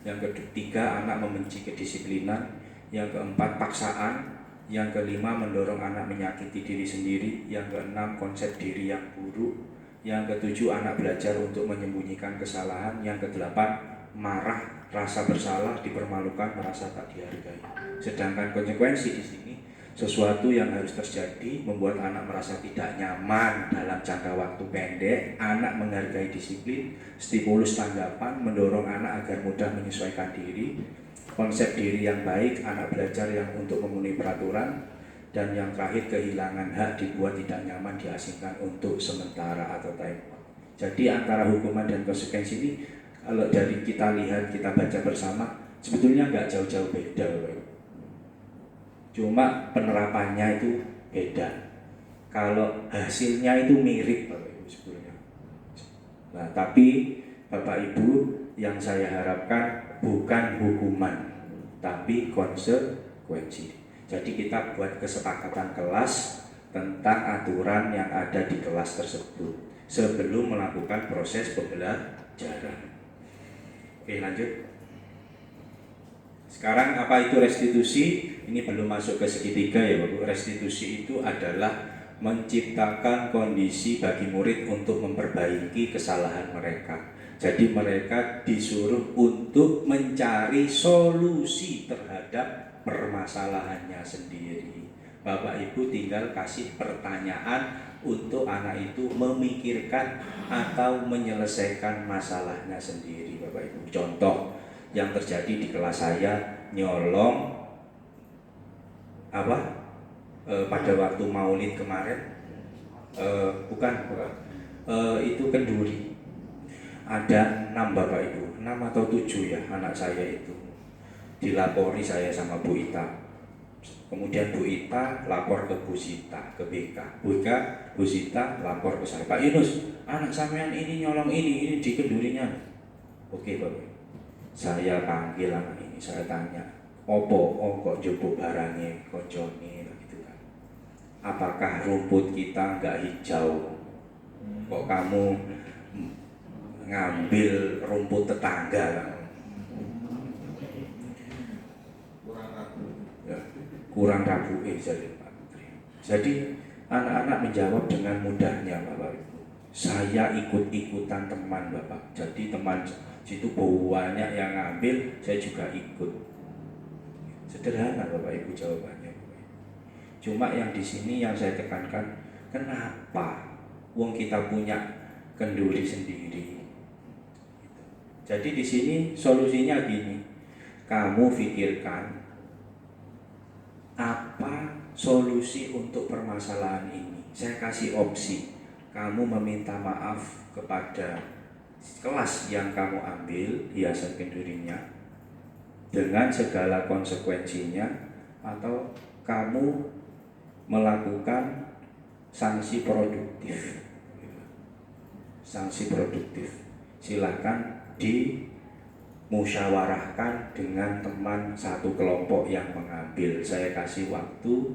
Yang ketiga, anak membenci kedisiplinan. Yang keempat, paksaan. Yang kelima, mendorong anak menyakiti diri sendiri. Yang keenam, konsep diri yang buruk. Yang ketujuh, anak belajar untuk menyembunyikan kesalahan. Yang kedelapan, marah, rasa bersalah, dipermalukan, merasa tak dihargai. Sedangkan konsekuensi di sini sesuatu yang harus terjadi membuat anak merasa tidak nyaman dalam jangka waktu pendek. Anak menghargai disiplin, stimulus tanggapan mendorong anak agar mudah menyesuaikan diri, konsep diri yang baik, anak belajar yang untuk memenuhi peraturan, dan yang terakhir kehilangan hak dibuat tidak nyaman diasingkan untuk sementara atau time. Jadi antara hukuman dan konsekuensi ini kalau dari kita lihat, kita baca bersama, sebetulnya nggak jauh-jauh beda, cuma penerapannya itu beda. Kalau hasilnya itu mirip, Bapak Ibu sebetulnya. Nah, tapi Bapak Ibu yang saya harapkan bukan hukuman, tapi konsekuensi. Jadi kita buat kesepakatan kelas tentang aturan yang ada di kelas tersebut sebelum melakukan proses pembelajaran. Oke, lanjut. Sekarang apa itu restitusi? Ini belum masuk ke segitiga ya Bapak. Restitusi itu adalah menciptakan kondisi bagi murid untuk memperbaiki kesalahan mereka. Jadi mereka disuruh untuk mencari solusi terhadap permasalahannya sendiri. Bapak Ibu tinggal kasih pertanyaan untuk anak itu memikirkan atau menyelesaikan masalahnya sendiri, Bapak Ibu. Contoh yang terjadi di kelas saya, nyolong pada waktu Maulid kemarin, bukan, itu kenduri. Ada 6 Bapak Ibu, 6 atau 7 ya anak saya itu. Dilapori saya sama Bu Ita. Kemudian Bu Ita lapor ke Bu Sita, ke BK. Bu Sita lapor ke saya, Pak Yunus, anak sampean ini nyolong ini di kendurinya. Oke Bapak. Saya panggil anak ini, saya tanya, kok jupuk barangnya, koncone gitu kan. Apakah rumput kita enggak hijau? Kok kamu ngambil rumput tetangga kan? Kurang rabu jadi anak-anak menjawab dengan mudahnya, Bapak Ibu. Saya ikut-ikutan teman Bapak. Jadi teman situ banyak yang ngambil, saya juga ikut. Sederhana Bapak Ibu jawabannya. Cuma yang di sini yang saya tekankan, kenapa wong kita punya kenduri sendiri? Jadi di sini solusinya gini. Kamu pikirkan apa solusi untuk permasalahan ini. Saya kasih opsi. Kamu meminta maaf kepada kelas yang kamu ambil hiasan kendurinya dengan segala konsekuensinya, atau kamu melakukan sanksi produktif. Sanksi produktif. Silakan dimusyawarahkan dengan teman satu kelompok yang mengambil. Saya kasih waktu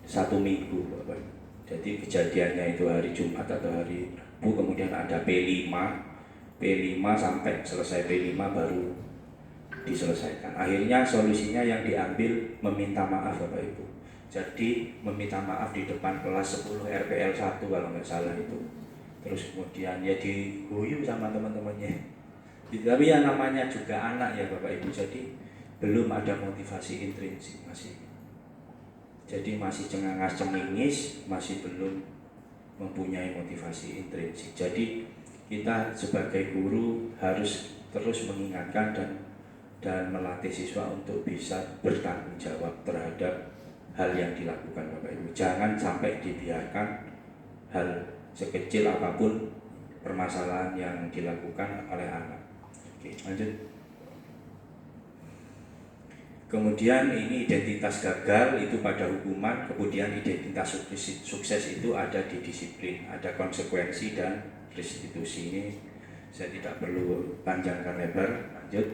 1 minggu Bapak. Jadi kejadiannya itu hari Jumat atau hari Rabu, kemudian ada P5 sampai selesai P5 baru diselesaikan. Akhirnya solusinya yang diambil meminta maaf Bapak Ibu. Jadi meminta maaf di depan kelas 10 RPL 1 kalau nggak salah itu. Terus kemudian ya diguyu sama teman-temannya. Tapi yang namanya juga anak ya Bapak Ibu, jadi belum ada motivasi intrinsik masih. Jadi masih cengangas-cengingis, masih belum mempunyai motivasi intrinsik. Jadi kita sebagai guru harus terus mengingatkan dan melatih siswa untuk bisa bertanggung jawab terhadap hal yang dilakukan Bapak Ibu. Jangan sampai dibiarkan hal sekecil apapun permasalahan yang dilakukan oleh anak. Oke, lanjut. Kemudian ini identitas gagal itu pada hukuman, kemudian identitas sukses itu ada di disiplin, ada konsekuensi dan restitusi. Ini saya tidak perlu panjangkan lebar, lanjut.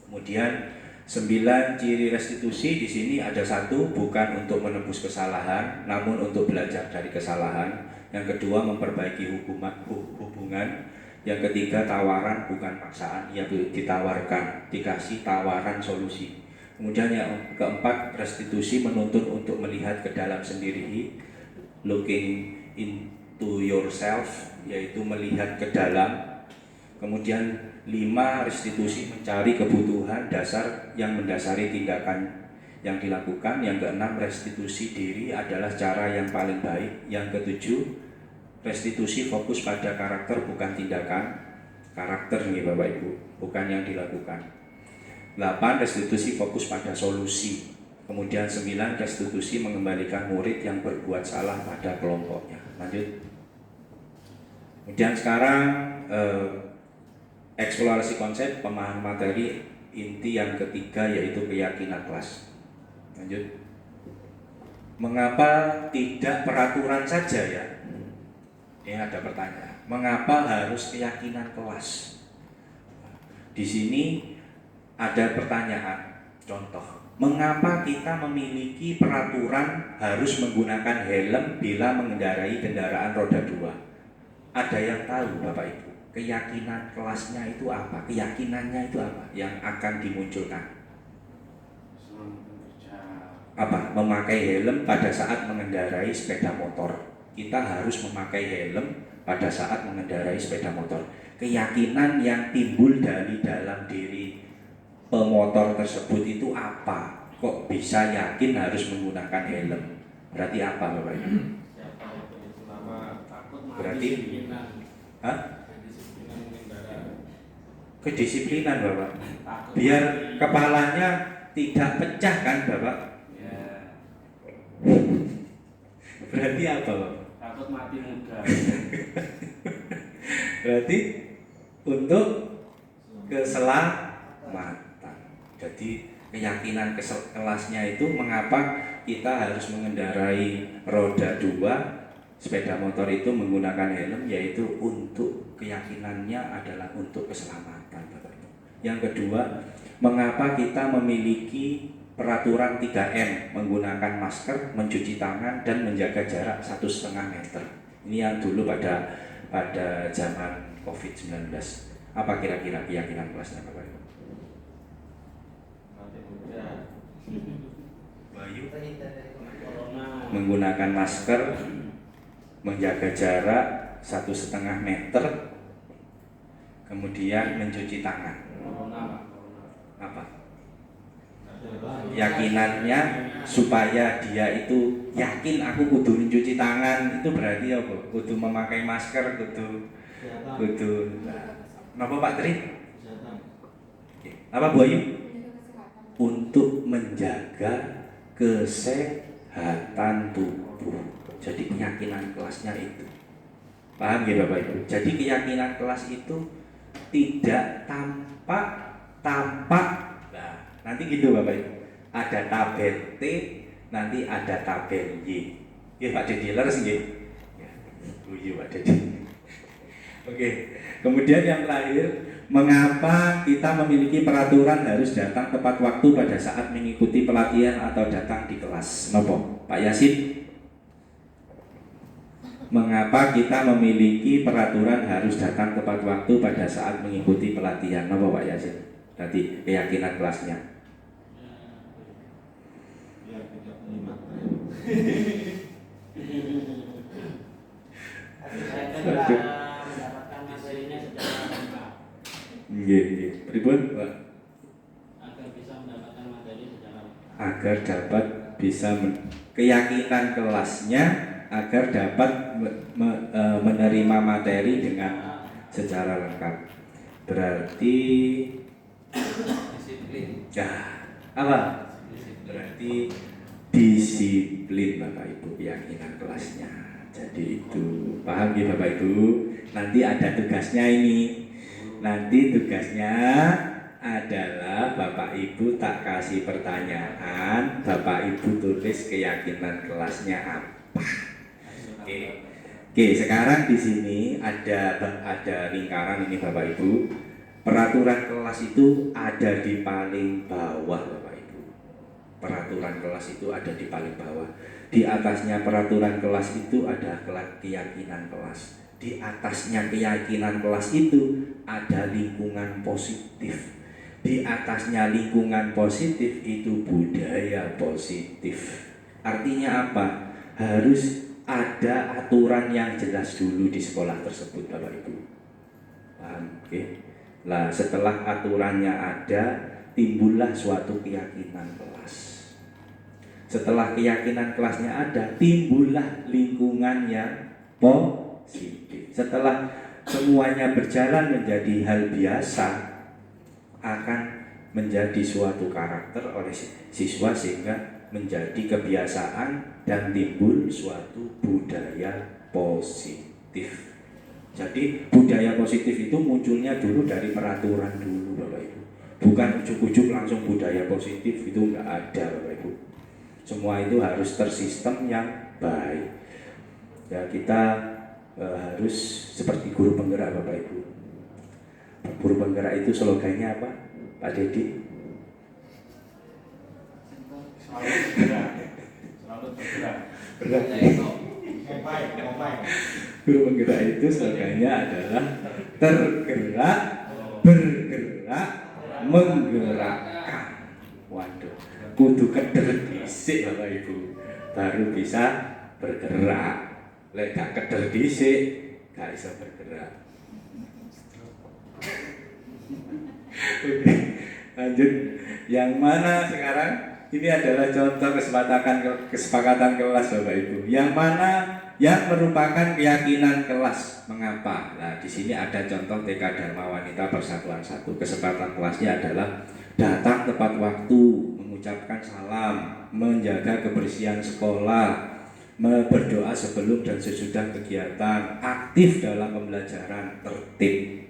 Kemudian 9 ciri restitusi di sini ada 1, bukan untuk menebus kesalahan, namun untuk belajar dari kesalahan. Yang kedua, memperbaiki hubungan. Yang ketiga, tawaran bukan paksaan, ia ditawarkan, dikasih tawaran solusi. Kemudian yang keempat, restitusi menuntun untuk melihat ke dalam sendiri, looking into yourself, yaitu melihat ke dalam. Kemudian 5, restitusi mencari kebutuhan dasar yang mendasari tindakan yang dilakukan. Yang keenam, restitusi diri adalah cara yang paling baik. Yang ketujuh, restitusi fokus pada karakter bukan tindakan. Karakter nih Bapak Ibu, bukan yang dilakukan. 8, restitusi fokus pada solusi. Kemudian 9, restitusi mengembalikan murid yang berbuat salah pada kelompoknya. Lanjut. Kemudian sekarang eksplorasi konsep, pemahaman materi, inti yang ketiga yaitu keyakinan kelas. Lanjut. Mengapa tidak peraturan saja ya? Ini ada pertanyaan. Mengapa harus keyakinan kelas? Di sini ada pertanyaan. Contoh, mengapa kita memiliki peraturan harus menggunakan helm bila mengendarai kendaraan roda 2? Ada yang tahu Bapak Ibu? Keyakinan kelasnya itu apa? Keyakinannya itu apa yang akan dimunculkan? Apa? Memakai helm pada saat mengendarai sepeda motor. Kita harus memakai helm pada saat mengendarai sepeda motor. Keyakinan yang timbul dari dalam diri pemotor tersebut itu apa? Kok bisa yakin harus menggunakan helm? Berarti apa Bapak Ibu? Berarti kedisiplinan Bapak. Biar kepalanya tidak pecah kan Bapak? Berarti apa Bapak? Takut mati muda. Berarti untuk keselamatan. Jadi keyakinan kelasnya itu mengapa kita harus mengendarai roda 2 sepeda motor itu menggunakan helm, yaitu untuk keyakinannya adalah untuk keselamatan Bapak Ibu. Yang kedua, mengapa kita memiliki peraturan 3M, menggunakan masker, mencuci tangan, dan menjaga jarak 1,5 meter. Ini yang dulu pada zaman COVID-19. Apa kira-kira keyakinan kelasnya Bapak Ibu? Bayu, menggunakan masker, menjaga jarak 1,5 meter, kemudian mencuci tangan. Apa? Keyakinannya supaya dia itu yakin aku kudu mencuci tangan, itu berarti apa? Kudu memakai masker, kudu. Kenapa Pak Tri? Apa Bu Ayu? Untuk menjaga kesehatan tubuh. Jadi keyakinan kelasnya itu. Paham ya Bapak Ibu? Jadi keyakinan kelas itu tidak tampak. Nah, nanti gitu Bapak Ibu. Ada tabel T, nanti ada tabel Y. Ya Pak Dedi leres nggih. Ya, Pak Dedi. Oke. Kemudian yang terakhir, mengapa kita memiliki peraturan harus datang tepat waktu pada saat mengikuti pelatihan atau datang di kelas? Nopo? Pak Yasin? Mengapa kita memiliki peraturan harus datang tepat waktu pada saat mengikuti pelatihan? Nopo Pak Yasin? Tadi keyakinan kelasnya. Mendapatkan materinya secara lengkap. Nggih, pripun, Pak? Agar bisa mendapatkan materi secara lengkap. Agar dapat bisa keyakinan kelasnya agar dapat menerima materi dengan secara lengkap. Berarti disiplin. Ya, apa? Berarti disiplin Bapak Ibu keyakinan kelasnya. Jadi itu paham ya Bapak Ibu. Nanti ada tugasnya ini. Nanti tugasnya adalah Bapak Ibu tak kasih pertanyaan, Bapak Ibu tulis keyakinan kelasnya apa. Oke, sekarang di sini ada lingkaran ini Bapak Ibu. Peraturan kelas itu ada di paling bawah Bapak Ibu. Peraturan kelas itu ada di paling bawah. Di atasnya peraturan kelas itu ada keyakinan kelas. Di atasnya keyakinan kelas itu ada lingkungan positif. Di atasnya lingkungan positif itu budaya positif. Artinya apa? Harus ada aturan yang jelas dulu di sekolah tersebut Bapak Ibu. Paham? Oke. Nah, setelah aturannya ada, timbullah suatu keyakinan kelas. Setelah keyakinan kelasnya ada, timbullah lingkungan yang positif. Setelah semuanya berjalan menjadi hal biasa, akan menjadi suatu karakter oleh siswa sehingga menjadi kebiasaan dan timbul suatu budaya positif. Jadi budaya positif itu munculnya dulu dari peraturan dulu Bapak Ibu. Bukan ujuk-ujuk langsung budaya positif, itu enggak ada Bapak Ibu. Semua itu harus tersistem yang baik. Ya kita harus seperti guru penggerak Bapak Ibu. Guru penggerak itu slogannya apa Pak Dedi? Selalu bergerak. Selalu bergerak. Berat. Ngomong. Guru penggerak itu slogannya adalah tergerak, bergerak, menggerakkan. Waduh, kudu keder dhisik Bapak Ibu, baru bisa bergerak. Lek gak keder dhisik, gak bisa bergerak. Oke, lanjut. Yang mana sekarang? Ini adalah contoh kesepakatan kelas Bapak Ibu. Yang mana yang merupakan keyakinan kelas. Mengapa? Nah, di sini ada contoh TK Dharma Wanita Persatuan 1. Kesepakatan kelasnya adalah datang tepat waktu, mengucapkan salam, menjaga kebersihan sekolah, berdoa sebelum dan sesudah kegiatan, aktif dalam pembelajaran, tertib.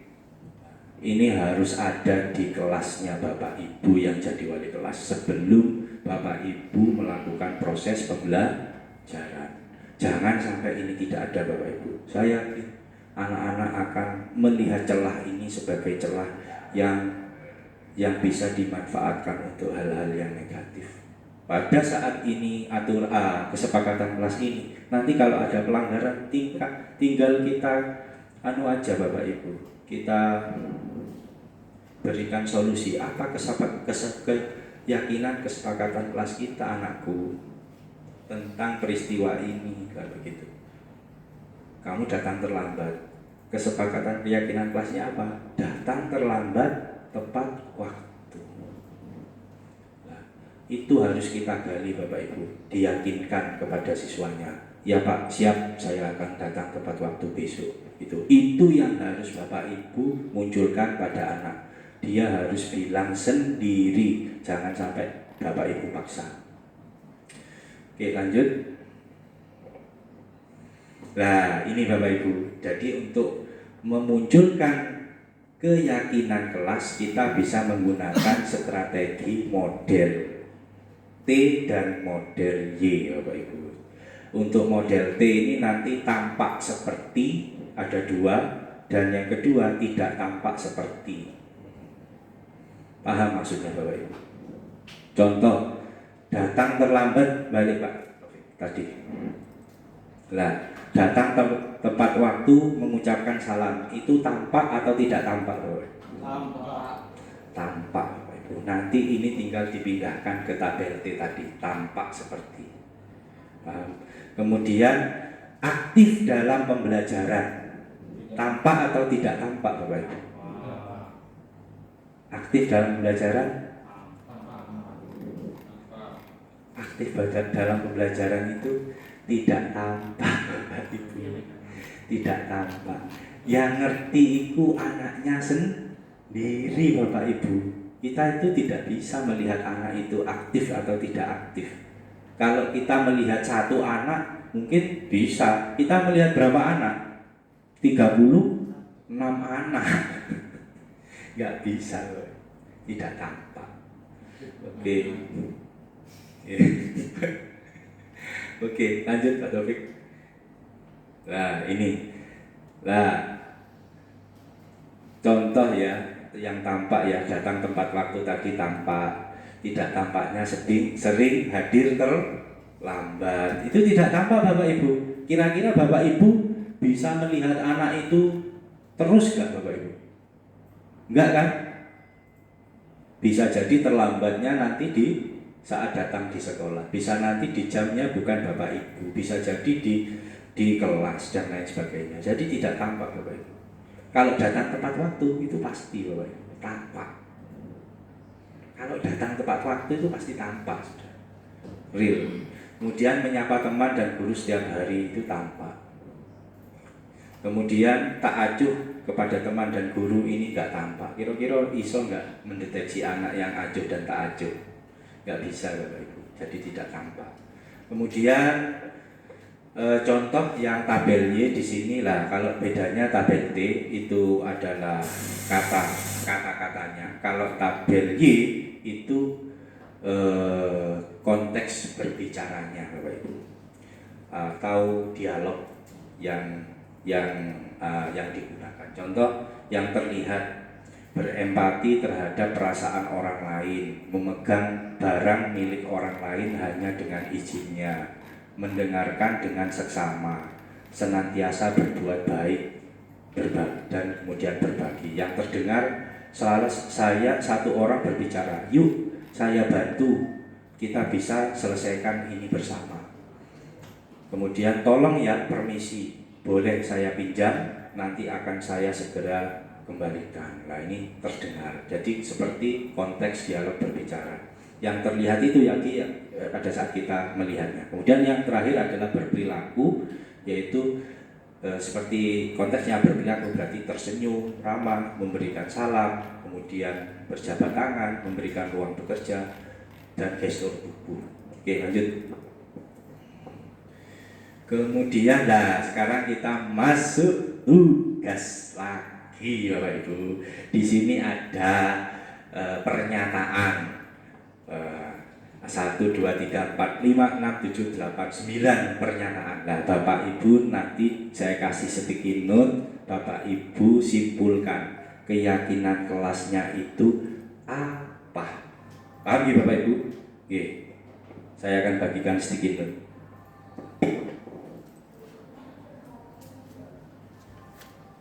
Ini harus ada di kelasnya Bapak Ibu yang jadi wali kelas sebelum Bapak Ibu melakukan proses pembelajaran. Jangan sampai ini tidak ada Bapak Ibu. Saya yakin anak-anak akan melihat celah ini sebagai celah yang bisa dimanfaatkan untuk hal-hal yang negatif. Pada saat ini kesepakatan kelas ini, nanti kalau ada pelanggaran tinggal kita aja Bapak Ibu, kita berikan solusi. Apa keyakinan kesepakatan kelas kita anakku tentang peristiwa ini, kalau begitu. Kamu datang terlambat. Kesepakatan keyakinan kelasnya apa? Datang terlambat tepat waktu. Nah, itu harus kita gali Bapak Ibu, diyakinkan kepada siswanya. Ya Pak, siap, saya akan datang tepat waktu besok. Itu yang harus Bapak Ibu munculkan pada anak. Dia harus bilang sendiri, jangan sampai Bapak Ibu paksa. Oke, lanjut. Nah, ini Bapak Ibu. Jadi untuk memunculkan keyakinan kelas, kita bisa menggunakan strategi model T dan model Y Bapak Ibu. Untuk model T ini nanti tampak seperti, ada dua, dan yang kedua tidak tampak seperti. Paham maksudnya Bapak Ibu? Contoh, datang terlambat, balik Pak tadi. Nah, datang tepat waktu, mengucapkan salam, itu tampak atau tidak tampak Bapak? Tampak Bapak Ibu. Nanti ini tinggal dipindahkan ke tabel T tadi, tampak seperti. Paham? Kemudian aktif dalam pembelajaran, tampak atau tidak tampak Bapak Ibu? Aktif dalam pembelajaran? Aktif dalam pembelajaran itu tidak tampak Bapak Ibu, tidak tampak. Yang ngerti itu anaknya sendiri Bapak Ibu. Kita itu tidak bisa melihat anak itu aktif atau tidak aktif. Kalau kita melihat satu anak mungkin bisa. Kita melihat berapa anak? 36 anak. Nggak bisa, tidak tampak. Oke. Oke, lanjut Pak Taufik. Nah, ini. Nah, contoh ya, yang tampak ya, datang tempat waktu tadi tampak. Tidak tampaknya sering hadir terlambat. Itu tidak tampak Bapak Ibu. Kira-kira Bapak Ibu bisa melihat anak itu terus nggak Bapak Ibu? Enggak kan? Bisa jadi terlambatnya nanti di saat datang di sekolah, bisa nanti di jamnya bukan Bapak Ibu, bisa jadi di kelas dan lain sebagainya. Jadi tidak tampak Bapak Ibu. Kalau datang tepat waktu itu pasti Bapak Ibu tampak. Kalau datang tepat waktu itu pasti tampak sudah. real. Kemudian menyapa teman dan guru setiap hari itu tampak. Kemudian tak acuh kepada teman dan guru ini nggak tampak. Kira-kira iso nggak mendeteksi anak yang acuh dan tak acuh? Nggak bisa Bapak Ibu, jadi tidak tampak. Kemudian contoh yang tabel Y di sini lah. Kalau bedanya tabel T itu adalah kata-katanya. Kalau tabel Y itu konteks berbicaranya Bapak Ibu, atau dialog yang digunakan. Contoh yang terlihat: berempati terhadap perasaan orang lain, memegang barang milik orang lain hanya dengan izinnya, mendengarkan dengan seksama, senantiasa berbuat baik, dan kemudian berbagi. Yang terdengar selalu satu orang berbicara, yuk saya bantu, kita bisa selesaikan ini bersama. Kemudian tolong ya, permisi, boleh saya pinjam, nanti akan saya segera kembalikan. Nah ini terdengar. Jadi seperti konteks dialog berbicara. Yang terlihat itu pada saat kita melihatnya. Kemudian yang terakhir adalah berperilaku, yaitu seperti konteksnya berperilaku berarti tersenyum, ramah, memberikan salam, kemudian berjabat tangan, memberikan ruang bekerja, dan gestur tubuh. Oke, lanjut. Kemudian sekarang kita masuk tugas lagi Bapak Ibu. Di sini ada pernyataan 1, 2, 3, 4, 5, 6, 7, 8, 9 pernyataan. Nah Bapak Ibu nanti saya kasih sticky note, Bapak Ibu simpulkan keyakinan kelasnya itu apa. Paham ya Bapak Ibu? Oke. Saya akan bagikan sticky note.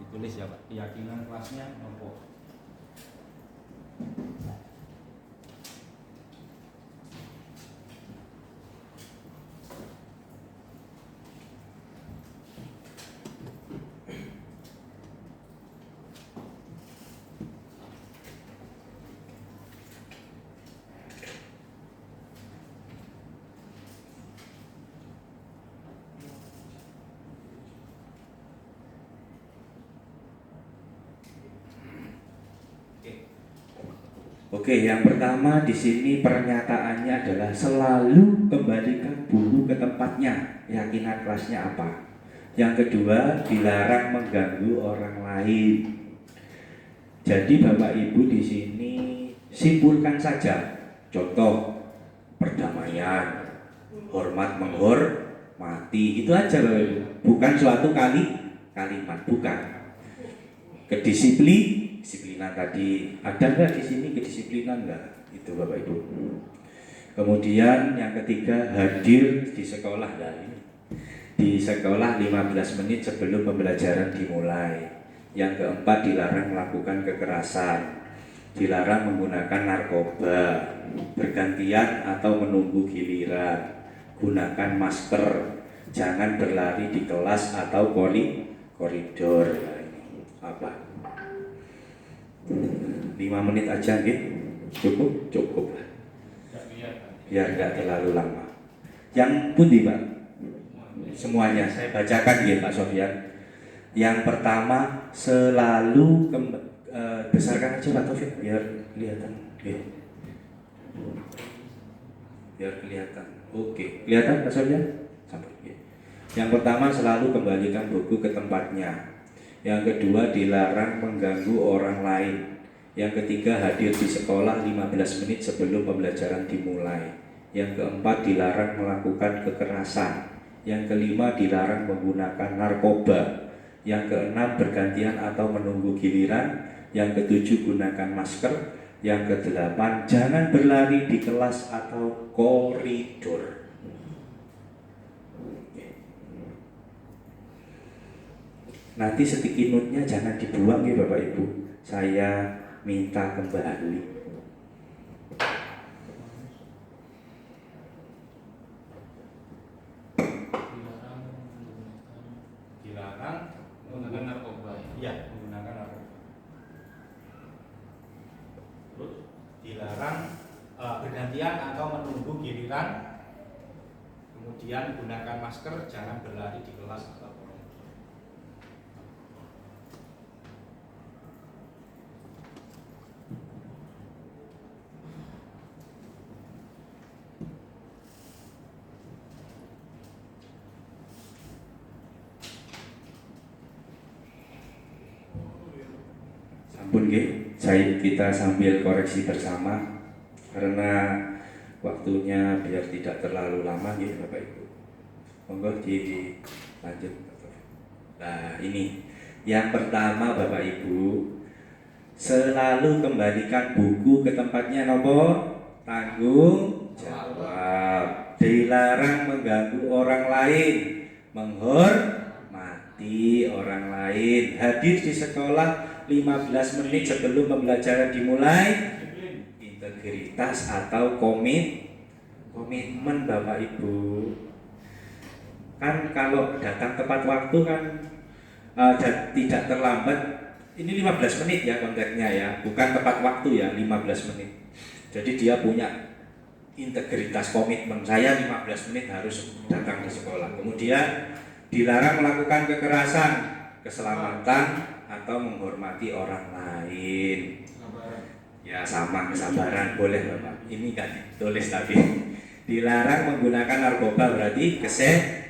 Ditulis ya Pak, keyakinan kelasnya apa? Oke, yang pertama di sini pernyataannya adalah selalu kembalikan buku ke tempatnya. Keyakinan kelasnya apa? Yang kedua, dilarang mengganggu orang lain. Jadi Bapak Ibu di sini simpulkan saja. Contoh, perdamaian, hormat menghormati, itu aja Bapak Ibu. Bukan suatu kalimat, bukan. Kedisiplinan tadi ada nggak di sini, kedisiplinan nggak? Itu Bapak Ibu. Kemudian yang ketiga, hadir di sekolah. Nah, ini di sekolah 15 menit sebelum pembelajaran dimulai. Yang keempat, dilarang melakukan kekerasan, dilarang menggunakan narkoba, bergantian atau menunggu giliran, gunakan masker, jangan berlari di kelas atau koridor. Nah, ini apa? 5 menit aja gitu. Cukup biar nggak terlalu lama. Yang putih Pak, semuanya saya bacakan ya Pak Sofyan. Yang pertama, selalu besarkan aja Pak Taufik biar kelihatan ya. Biar kelihatan. Oke, kelihatan Pak Sofyan? Sampai ya. Yang pertama, selalu kembalikan buku ke tempatnya. Yang kedua, dilarang mengganggu orang lain. Yang ketiga, hadir di sekolah 15 menit sebelum pembelajaran dimulai. Yang keempat, dilarang melakukan kekerasan. Yang kelima, dilarang menggunakan narkoba. Yang keenam, bergantian atau menunggu giliran. Yang ketujuh, gunakan masker. Yang kedelapan, jangan berlari di kelas atau koridor. Nanti sticky note-nya jangan dibuang ya Bapak Ibu. Saya minta kembali. Dilarang menggunakan narkoba. Iya, menggunakan narkoba. Terus dilarang bergantian atau menunggu giliran. Kemudian gunakan masker, jangan berlari di kelas atau koridor. Sampun nggih, kita sambil koreksi bersama karena waktunya biar tidak terlalu lama nggih Bapak Ibu. Monggo dilanjut. Nah, ini yang pertama Bapak Ibu, selalu kembalikan buku ke tempatnya nopo? Tanggung jawab. Dilarang mengganggu orang lain, menghormati orang lain. Hadir di sekolah 15 menit sebelum pembelajaran dimulai. Integritas atau komitmen Bapak Ibu. Kan kalau datang tepat waktu kan dan tidak terlambat. Ini 15 menit ya konteksnya ya, bukan tepat waktu ya, 15 menit. Jadi dia punya integritas, komitmen. Saya 15 menit harus datang ke sekolah. Kemudian dilarang melakukan kekerasan, keselamatan atau menghormati orang lain. Ya sama, kesabaran boleh Bapak. Ini kan ditulis tadi. Dilarang menggunakan narkoba berarti kesehatan.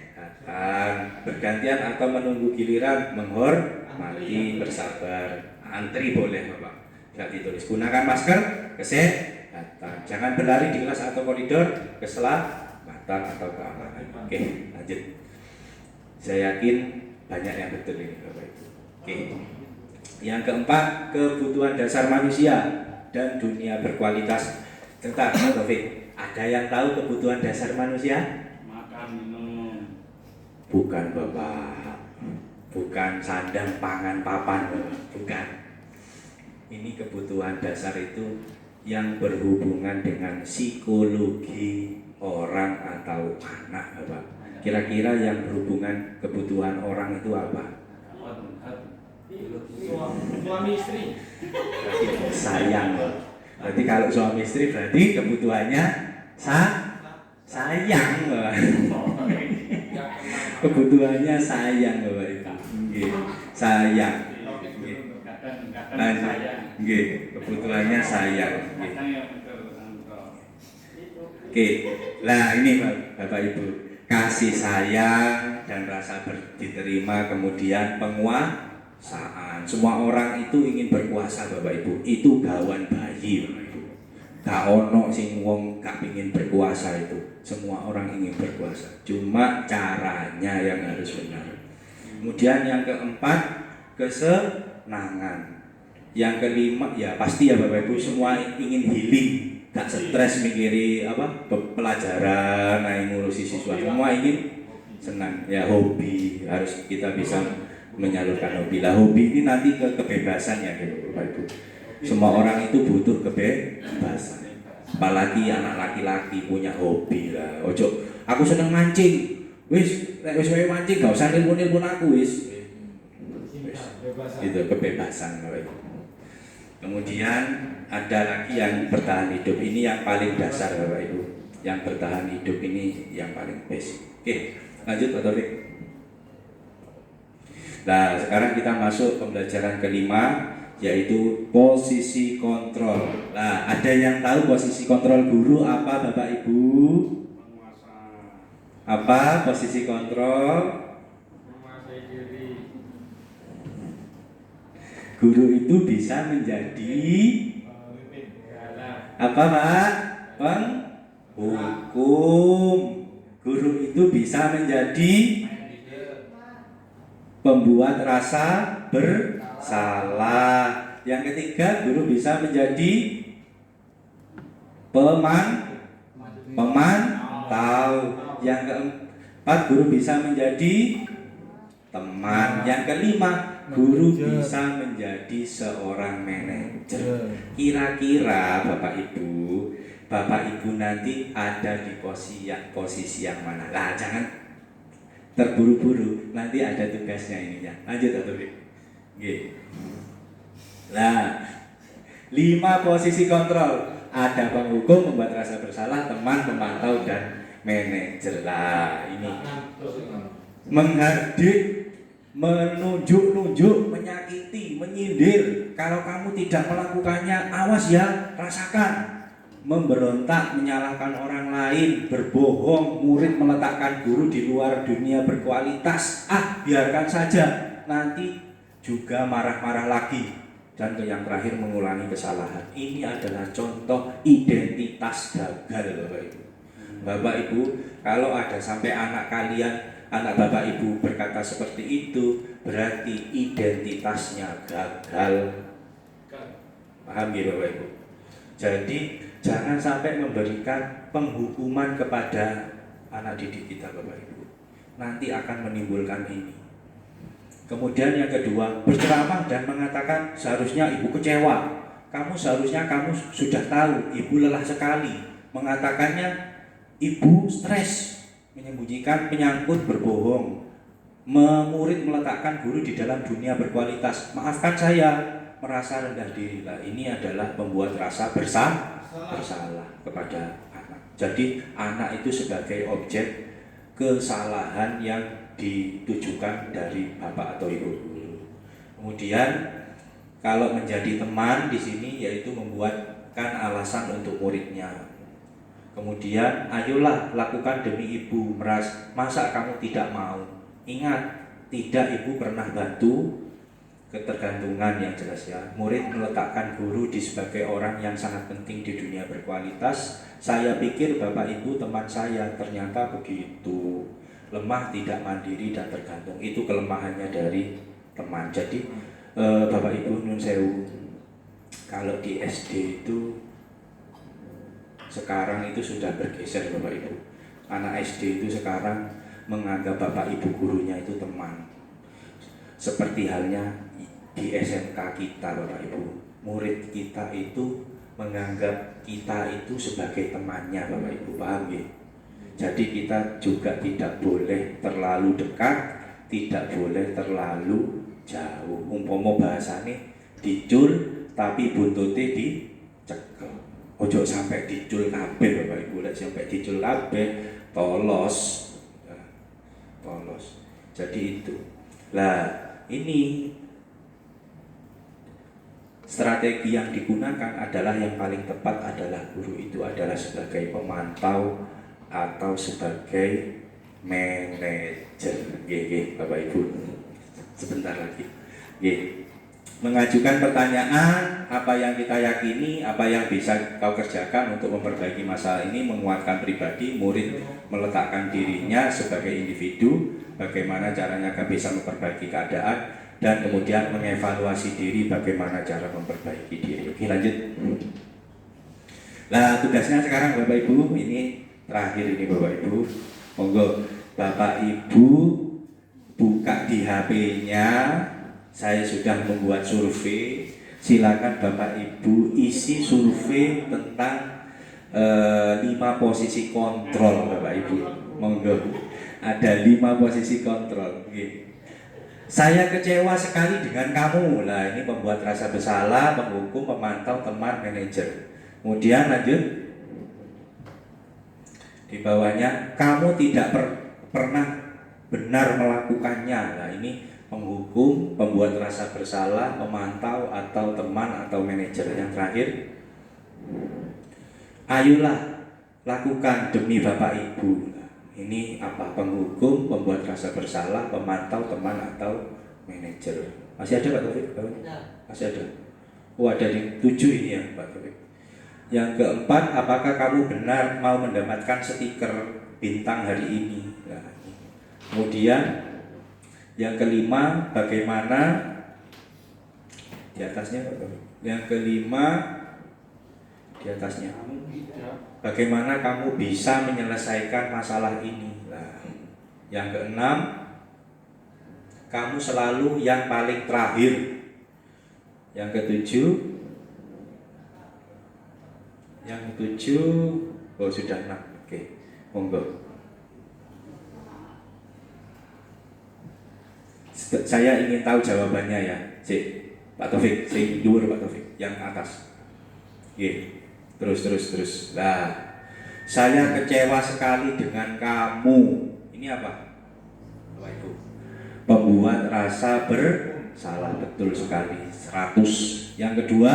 Bergantian atau menunggu giliran, menghormati, bersabar. Antri boleh Bapak. Tidak ditulis. Gunakan masker, kesehatan. Jangan berlari di kelas atau koridor, keselamatan atau keamanan. Oke, lanjut. Saya yakin banyak yang betul ini Bapak Ibu. Oke. Yang keempat, kebutuhan dasar manusia dan dunia berkualitas. Bentar, Pak Taufik, ada yang tahu kebutuhan dasar manusia? Makan, minum. Bukan Bapak, bukan sandang, pangan, papan Bapak. Bukan. Ini kebutuhan dasar itu yang berhubungan dengan psikologi orang atau anak Bapak. Kira-kira yang berhubungan kebutuhan orang itu apa? Suami istri. Berarti sayang. Berarti kalau suami istri berarti kebutuhannya sayang. Kebutuhannya sayang Bapak Ibu. Nggih, sayang. Nggih, kebutuhannya sayang. Oke. Lah ini Bapak Ibu, kasih sayang dan rasa diterima, kemudian penguasaan. Semua orang itu ingin berkuasa Bapak Ibu. Itu gawan bayi Bapak Ibu. Gak ono sing wong gak ingin berkuasa itu. Semua orang ingin berkuasa. Cuma caranya yang harus benar. Kemudian yang keempat, kesenangan. Yang kelima, ya pasti ya Bapak Ibu, semua ingin healing. Gak stres mikiri pelajaran, ngurusi siswa. Semua ingin senang. Ya hobi, harus kita bisa menyalurkan hobi. Lah hobi ini nanti ke kebebasan ya gitu Bapak Ibu. Semua orang itu butuh kebebasan. Apalagi anak laki-laki punya hobi lah. Ojo, aku seneng mancing. Wis wae mancing gak usah nelpon aku wis. Itu kebebasan Bapak Ibu. Kemudian ada lagi yang bertahan hidup. Ini yang paling dasar Bapak Ibu. Yang bertahan hidup ini yang paling basic. Oke, lanjut Pak Taufik. Nah, sekarang kita masuk pembelajaran kelima, yaitu posisi kontrol. Nah, ada yang tahu posisi kontrol guru apa Bapak Ibu? Apa posisi kontrol? Guru itu bisa menjadi apa Pak? Penghukum. Guru itu bisa menjadi pembuat rasa bersalah. Yang ketiga, guru bisa menjadi pemantau. Yang keempat, guru bisa menjadi teman. Yang kelima, guru bisa menjadi seorang manajer. Kira-kira Bapak Ibu nanti ada di posisi yang mana? Lah jangan terburu-buru, nanti ada tugasnya ini ya. Lanjut atau Nah, 5 posisi kontrol. Ada penghukum, membuat rasa bersalah, teman, pemantau, dan manajer. Lah ini menghardik, menunjuk-nunjuk, menyakiti, menyindir. Kalau kamu tidak melakukannya, awas ya, rasakan. Memberontak, menyalahkan orang lain, berbohong, murid meletakkan guru di luar dunia berkualitas. Biarkan saja, nanti juga marah-marah lagi. Dan yang terakhir mengulangi kesalahan. Ini adalah contoh identitas gagal, Bapak Ibu. Bapak Ibu, kalau ada sampai anak kalian, anak Bapak Ibu berkata seperti itu, berarti identitasnya gagal. Paham ya Bapak Ibu? Jadi jangan sampai memberikan penghukuman kepada anak didik kita Bapak Ibu. Nanti akan menimbulkan ini. Kemudian yang kedua, berceramah dan mengatakan seharusnya ibu kecewa. Seharusnya kamu sudah tahu, ibu lelah sekali. Mengatakannya ibu stres, menyembunyikan, menyangkut, berbohong. Murid meletakkan guru di dalam dunia berkualitas. Maafkan saya, merasa rendah diri. Nah, ini adalah membuat rasa bersalah kepada anak. Jadi anak itu sebagai objek kesalahan yang ditujukan dari bapak atau ibu guru. Kemudian kalau menjadi teman di sini yaitu membuatkan alasan untuk muridnya. Kemudian ayolah lakukan demi ibu. Masa kamu tidak mau? Ingat, tidak ibu pernah bantu. Ketergantungan yang jelas ya. Murid meletakkan guru di sebagai orang yang sangat penting di dunia berkualitas. Saya pikir bapak ibu teman saya, ternyata begitu. Lemah, tidak mandiri dan tergantung. Itu kelemahannya dari teman. Jadi bapak ibu nun sewu, kalau di SD itu sekarang itu sudah bergeser bapak ibu. Anak SD itu sekarang menganggap bapak ibu gurunya itu teman. Seperti halnya di SMK kita Bapak Ibu, murid kita itu menganggap kita itu sebagai temannya Bapak Ibu, paham ya? Jadi kita juga tidak boleh terlalu dekat, tidak boleh terlalu jauh. Umpama bahasane dicul tapi buntute dicekel. Ojo sampai dicul kabeh Bapak Ibu, lek sampai dicul kabeh tolos. Tolos. Jadi itu. Lah, ini strategi yang digunakan adalah yang paling tepat adalah guru itu adalah sebagai pemantau atau sebagai manajer. Bapak Ibu. Sebentar lagi. Mengajukan pertanyaan, apa yang kita yakini, apa yang bisa kau kerjakan untuk memperbaiki masalah ini, menguatkan pribadi, murid meletakkan dirinya sebagai individu, bagaimana caranya kau bisa memperbaiki keadaan, dan kemudian mengevaluasi diri bagaimana cara memperbaiki diri. Oke, lanjut. Nah, tugasnya sekarang Bapak Ibu, ini terakhir ini Bapak Ibu. Monggo Bapak Ibu buka di HP-nya. Saya sudah membuat survei. Silakan Bapak Ibu isi survei tentang 5 posisi kontrol Bapak Ibu. Monggo. Ada 5 posisi kontrol. Oke. Saya kecewa sekali dengan kamu. Lah ini membuat rasa bersalah, menghukum, memantau, teman, manajer. Kemudian lanjut. Di bawahnya, kamu tidak pernah benar melakukannya. Nah ini menghukum, membuat rasa bersalah, memantau atau teman atau manajer. Yang terakhir, ayolah lakukan demi Bapak Ibu. Ini apa? Penghukum, membuat rasa bersalah, pemantau, teman atau manajer. Masih ada Pak Taufik? Masih ada. Oh ada di 7 ini ya Pak Taufik. Yang keempat, apakah kamu benar mau mendapatkan stiker bintang hari ini? Nah, kemudian yang kelima, bagaimana di atasnya Pak Taufik? Yang kelima di atasnya. Bagaimana kamu bisa menyelesaikan masalah ini? Nah, yang keenam, kamu selalu yang paling terakhir. Yang ketujuh, oh sudah 6. Oke, monggo. Saya ingin tahu jawabannya ya, Pak Taufik, dhuwur Pak Taufik, yang atas. Terus. Nah, Saya kecewa sekali dengan kamu. Ini apa? Bapak Ibu. Pembuat rasa bersalah, betul sekali. 100. Yang kedua,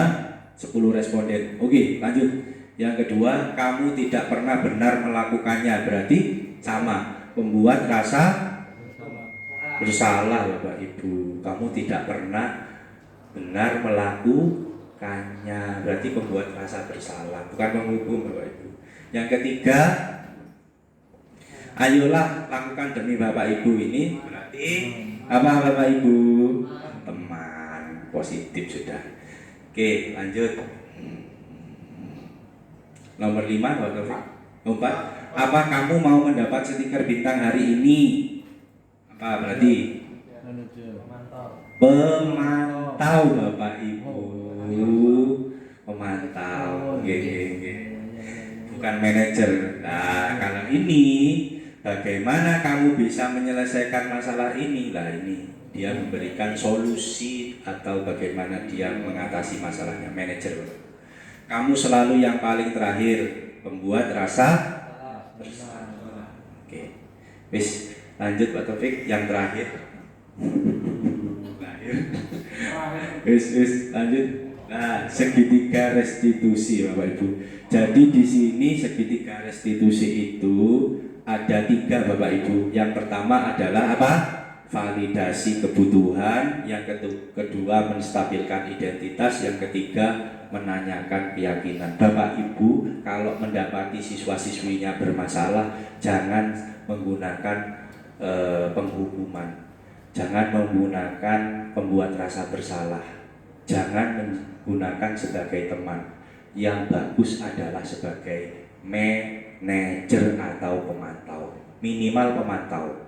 10 responden. Oke, lanjut. Yang kedua, kamu tidak pernah benar melakukannya. Berarti sama. Pembuat rasa bersalah, Bapak Ibu. Kamu tidak pernah benar melakukannya. Berarti pembuat rasa bersalah, bukan menghukum, Bapak Ibu. Yang ketiga, ayolah lakukan demi Bapak Ibu. Ini berarti apa, Bapak Ibu? Teman, positif sudah. Oke, lanjut. Nomor 5, Pak Taufik. 4. Apa kamu mau mendapat stiker bintang hari ini? Apa berarti? Pemantau, Bapak Ibu. Pemantau. Oke. Bukan manajer. Nah, kalau ini bagaimana kamu bisa menyelesaikan masalah ini? Lah ini dia memberikan solusi atau bagaimana dia mengatasi masalahnya. Manajer. Kamu selalu yang paling terakhir, pembuat rasa bersalah. Oke. Wis, lanjut Pak Taufik yang terakhir. Wis lanjut. Nah, segitiga restitusi, Bapak Ibu. Jadi di sini segitiga restitusi itu ada 3, Bapak Ibu. Yang pertama adalah apa? Validasi kebutuhan. Yang kedua menstabilkan identitas. Yang ketiga menanyakan keyakinan. Bapak Ibu kalau mendapati siswa-siswinya bermasalah, jangan menggunakan penghukuman. Jangan menggunakan pembuat rasa bersalah. Jangan menggunakan sebagai teman. Yang bagus adalah sebagai manajer atau pemantau. Minimal pemantau.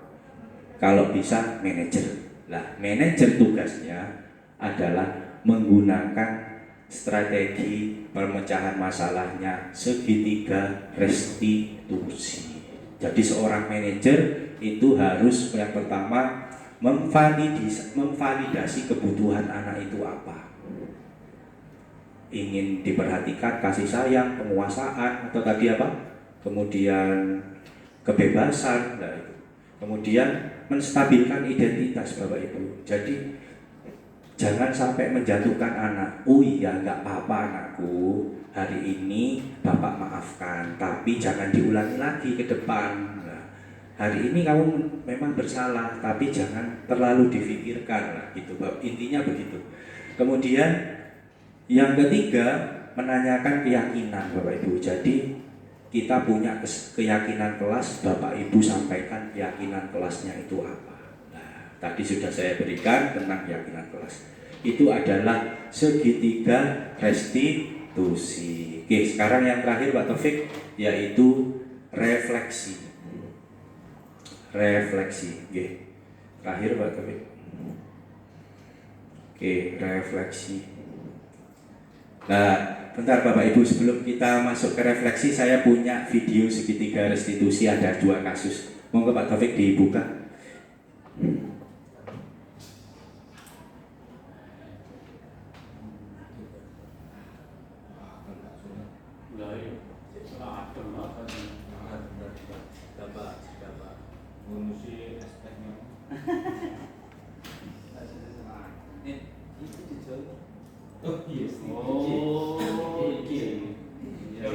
Kalau bisa manajer. Lah, manajer tugasnya adalah menggunakan strategi pemecahan masalahnya segitiga restitusi. Jadi seorang manajer itu harus yang pertama memvalidasi kebutuhan anak itu apa. Ingin diperhatikan, kasih sayang, penguasaan, atau tadi apa? Kemudian kebebasan, nah itu. Kemudian menstabilkan identitas, Bapak Ibu. Jadi jangan sampai menjatuhkan anak. Oh iya, nggak apa-apa anakku, hari ini Bapak maafkan, tapi jangan diulangi lagi ke depan. Nah, hari ini kamu memang bersalah, tapi jangan terlalu difikirkan, nah, gitu. Intinya begitu. Kemudian yang ketiga, menanyakan keyakinan, Bapak Ibu. Jadi kita punya keyakinan kelas, Bapak Ibu sampaikan keyakinan kelasnya itu apa. Nah, tadi sudah saya berikan tentang keyakinan kelas. Itu adalah segitiga restitusi. Oke, sekarang yang terakhir Pak Taufik, yaitu refleksi. Refleksi, oke. Terakhir Pak Taufik. Oke, refleksi. Nah, bentar Bapak Ibu, sebelum kita masuk ke refleksi, saya punya video segitiga restitusi, ada 2 kasus. Monggo Pak Taufik dibuka. Oh iya. Oh, iki. Ya.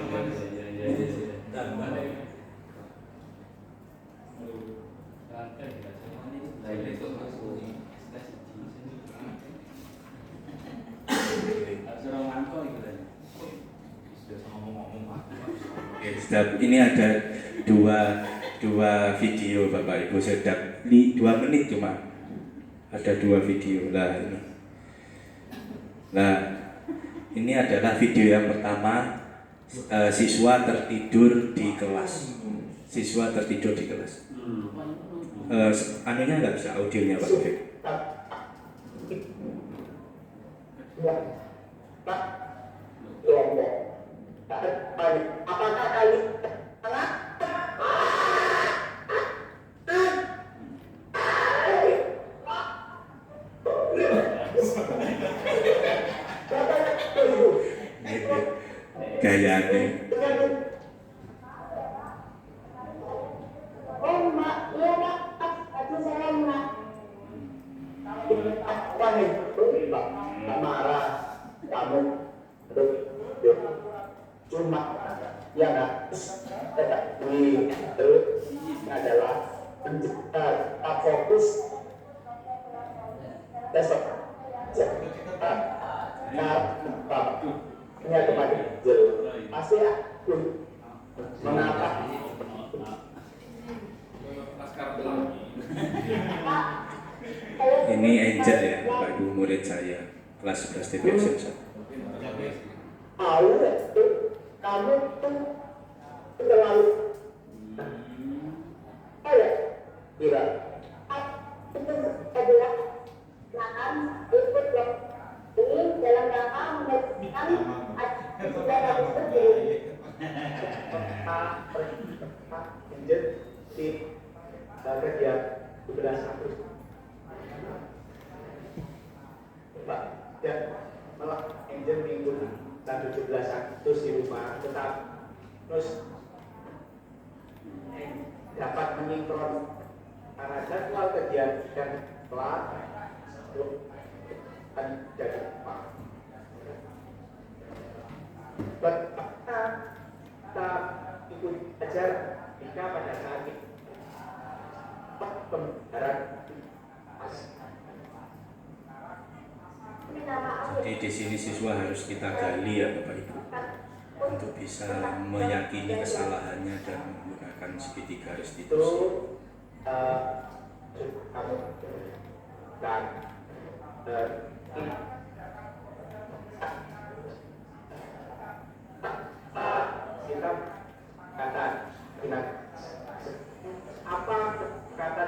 Ini ada dua video Bapak Ibu, sedang 2 menit cuma ada 2 video lah ini. Nah, ini adalah video yang pertama, siswa tertidur di kelas. Siswa tertidur di kelas. Anunya nggak bisa, audionya Pak Taufik. Apakah kali Gayane. rumah yang harus tetapi adalah tak fokus besok hanya kepada pasti aku mengapa Ini Angel ya, Bapak Ibu murid saya kelas 11 TPS 1. tahu itu kamu tuh terlalu ya kira itu adalah akan ikut yang ini dalam rangka menyaksikan acara di kegiatan 17 Agustus Pak dan malah Angel minggu tanggal 17 Agustus di rumah tetap terus dapat menyingkron karena jadwal kegiatan kelas dan jadi Pak kita ikut ajar jika pada saat ini pembayaran Jadi di sini siswa harus kita gali ya Bapak Ibu untuk bisa meyakini kesalahannya dan menggunakan segitiga restitusi. Dan kita kata apa kata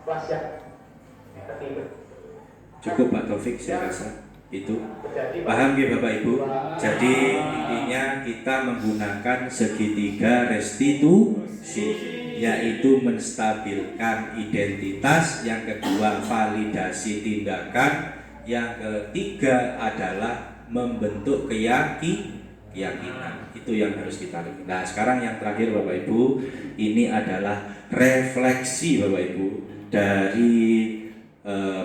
wasiat ketiga Cukup Pak Taufik, saya rasa itu paham ya Bapak Ibu. Jadi intinya kita menggunakan segitiga restitusi, yaitu menstabilkan identitas, yang kedua validasi tindakan, yang ketiga adalah membentuk keyakinan. Itu yang harus kita lakukan. Nah sekarang yang terakhir Bapak Ibu, ini adalah refleksi Bapak Ibu dari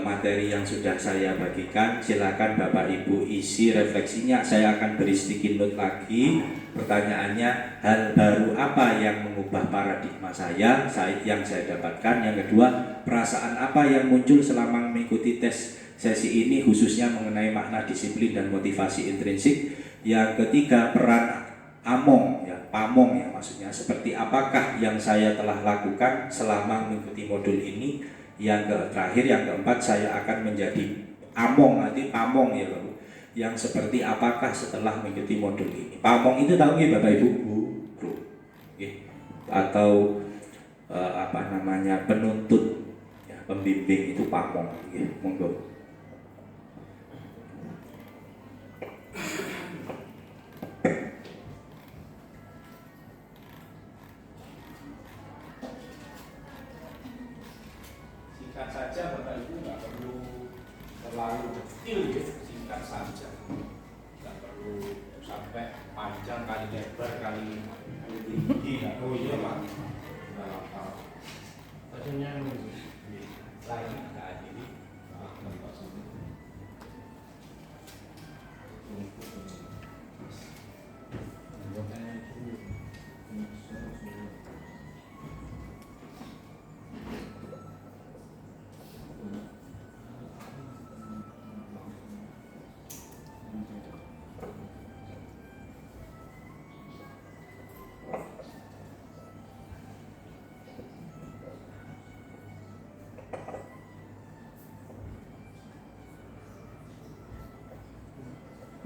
materi yang sudah saya bagikan. Silakan Bapak Ibu isi refleksinya. Saya akan beri sedikit note lagi. Pertanyaannya, hal baru apa yang mengubah paradigma saya yang saya dapatkan? Yang kedua, perasaan apa yang muncul selama mengikuti tes sesi ini, khususnya mengenai makna disiplin dan motivasi intrinsik? Yang ketiga, peran pamong ya maksudnya, seperti apakah yang saya telah lakukan selama mengikuti modul ini? Yang terakhir, yang keempat, saya akan menjadi nanti pamong ya Bapak. Yang seperti apakah setelah mengikuti modul ini? Pamong itu tahu ya Bapak Ibu? Bro. Atau penuntut ya, pembimbing itu pamong. Monggo. Singkat saja Bapak Ibu, nggak perlu terlalu detail ya, singkat saja, nggak perlu sampai panjang kali lebar kali tinggi, nggak perlu ya Pak. Nggak apa. Tadinya lagi nggak akhiri.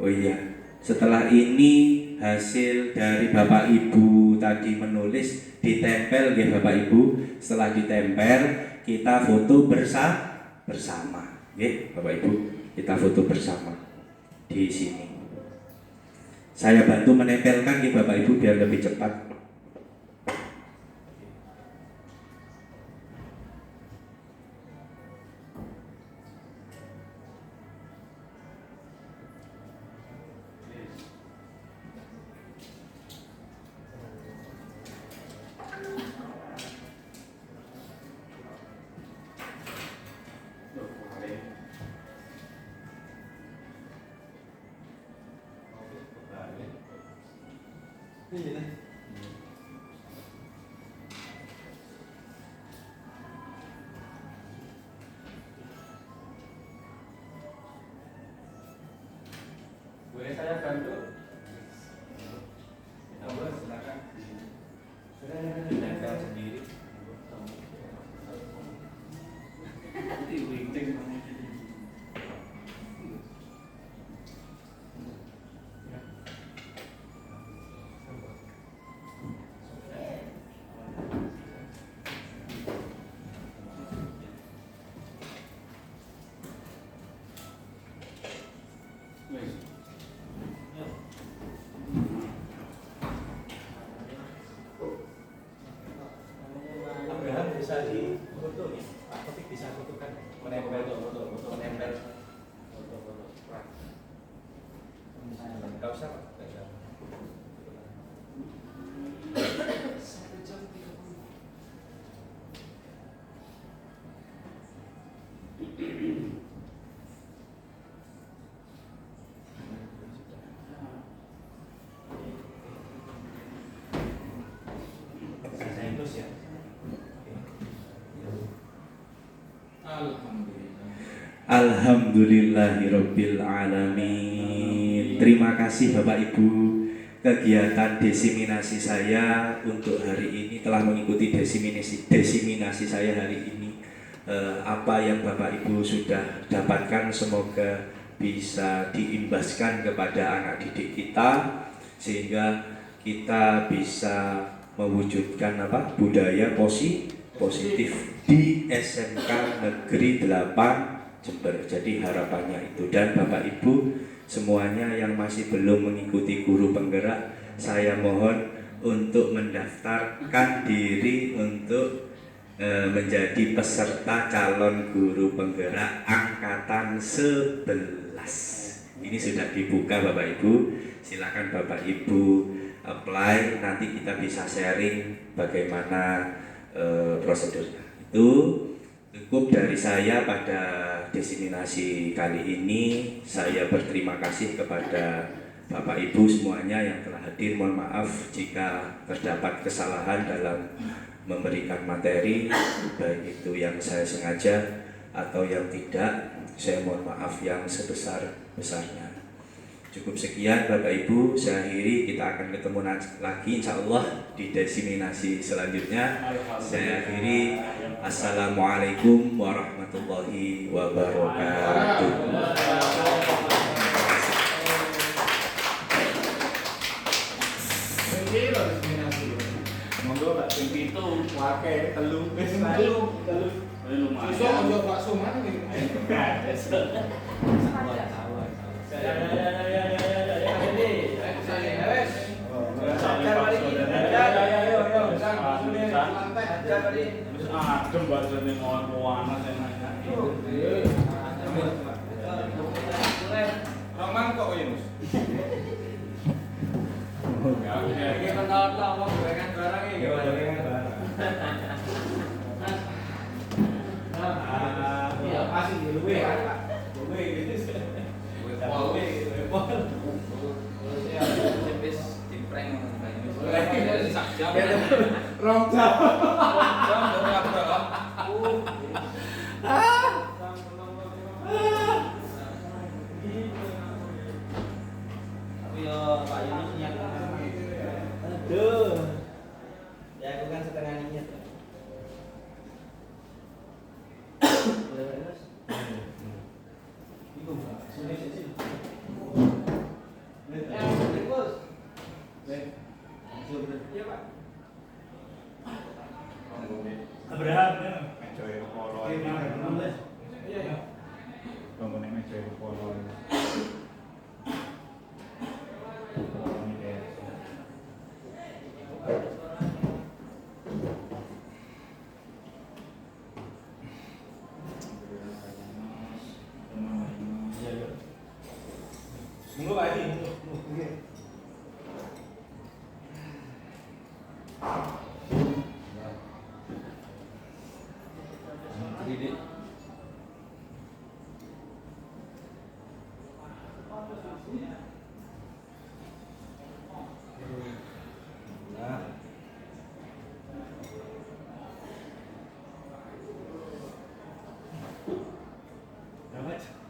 Oh iya, setelah ini hasil dari Bapak Ibu tadi menulis ditempel ya Bapak Ibu. Setelah ditempel kita foto bersama, ya Bapak Ibu, kita foto bersama di sini. Saya bantu menempelkan ya Bapak Ibu biar lebih cepat. Boleh saya bantu? Silakan. Ditempel sendiri. Abraham bisa difoto ya? Pak Taufik bisa fotokan menempel. Enggak usah, Pak. Nggak usah. Saya terus ya. Alhamdulillahirabbil alamin. Terima kasih Bapak Ibu. Kegiatan desiminasi saya untuk hari ini telah mengikuti desiminasi saya hari ini. Apa yang Bapak Ibu sudah dapatkan semoga bisa diimbaskan kepada anak didik kita sehingga kita bisa mewujudkan budaya positif di SMK Negeri 8 Jember. Jadi harapannya itu, dan Bapak Ibu semuanya yang masih belum mengikuti guru penggerak, saya mohon untuk mendaftarkan diri untuk menjadi peserta calon guru penggerak angkatan 11. Ini sudah dibuka Bapak Ibu, silakan Bapak Ibu apply, nanti kita bisa sharing bagaimana prosedurnya. Itu cukup dari saya pada desiminasi kali ini. Saya berterima kasih kepada Bapak Ibu semuanya yang telah hadir. Mohon maaf jika terdapat kesalahan dalam memberikan materi, baik itu yang saya sengaja atau yang tidak. Saya mohon maaf yang sebesar-besarnya. Cukup sekian Bapak Ibu, saya akhiri. Kita akan ketemu lagi insya Allah di desiminasi selanjutnya. Saya akhiri. Assalamualaikum warahmatullahi wabarakatuh. Monggo Pak, sing pitu wakai telu wis lumayan. Iso ojo bakso mana nih? Adem bahasane ngono-ngono enak. Roman kok ya, Mus? Iki kenal-kenal wong gorengan barang iki. Iya, pasti luwe kan, Pak. Luwe gitu. Luwe. Ya, tipis diprank ngono sak jam. Rong jam. Jam dari Abraham. Yo, Pak Yunus niat. Aduh. Ya aku kan setengah niat. Boleh Pak Yunus? Iku, Pak. Sini sini. Iya, Pak. Abraham ya. Mejoe kepala. Iya, ya. Bangunnya mejoe kepala. Monggo Pak Edi, monggo. Didik. Macam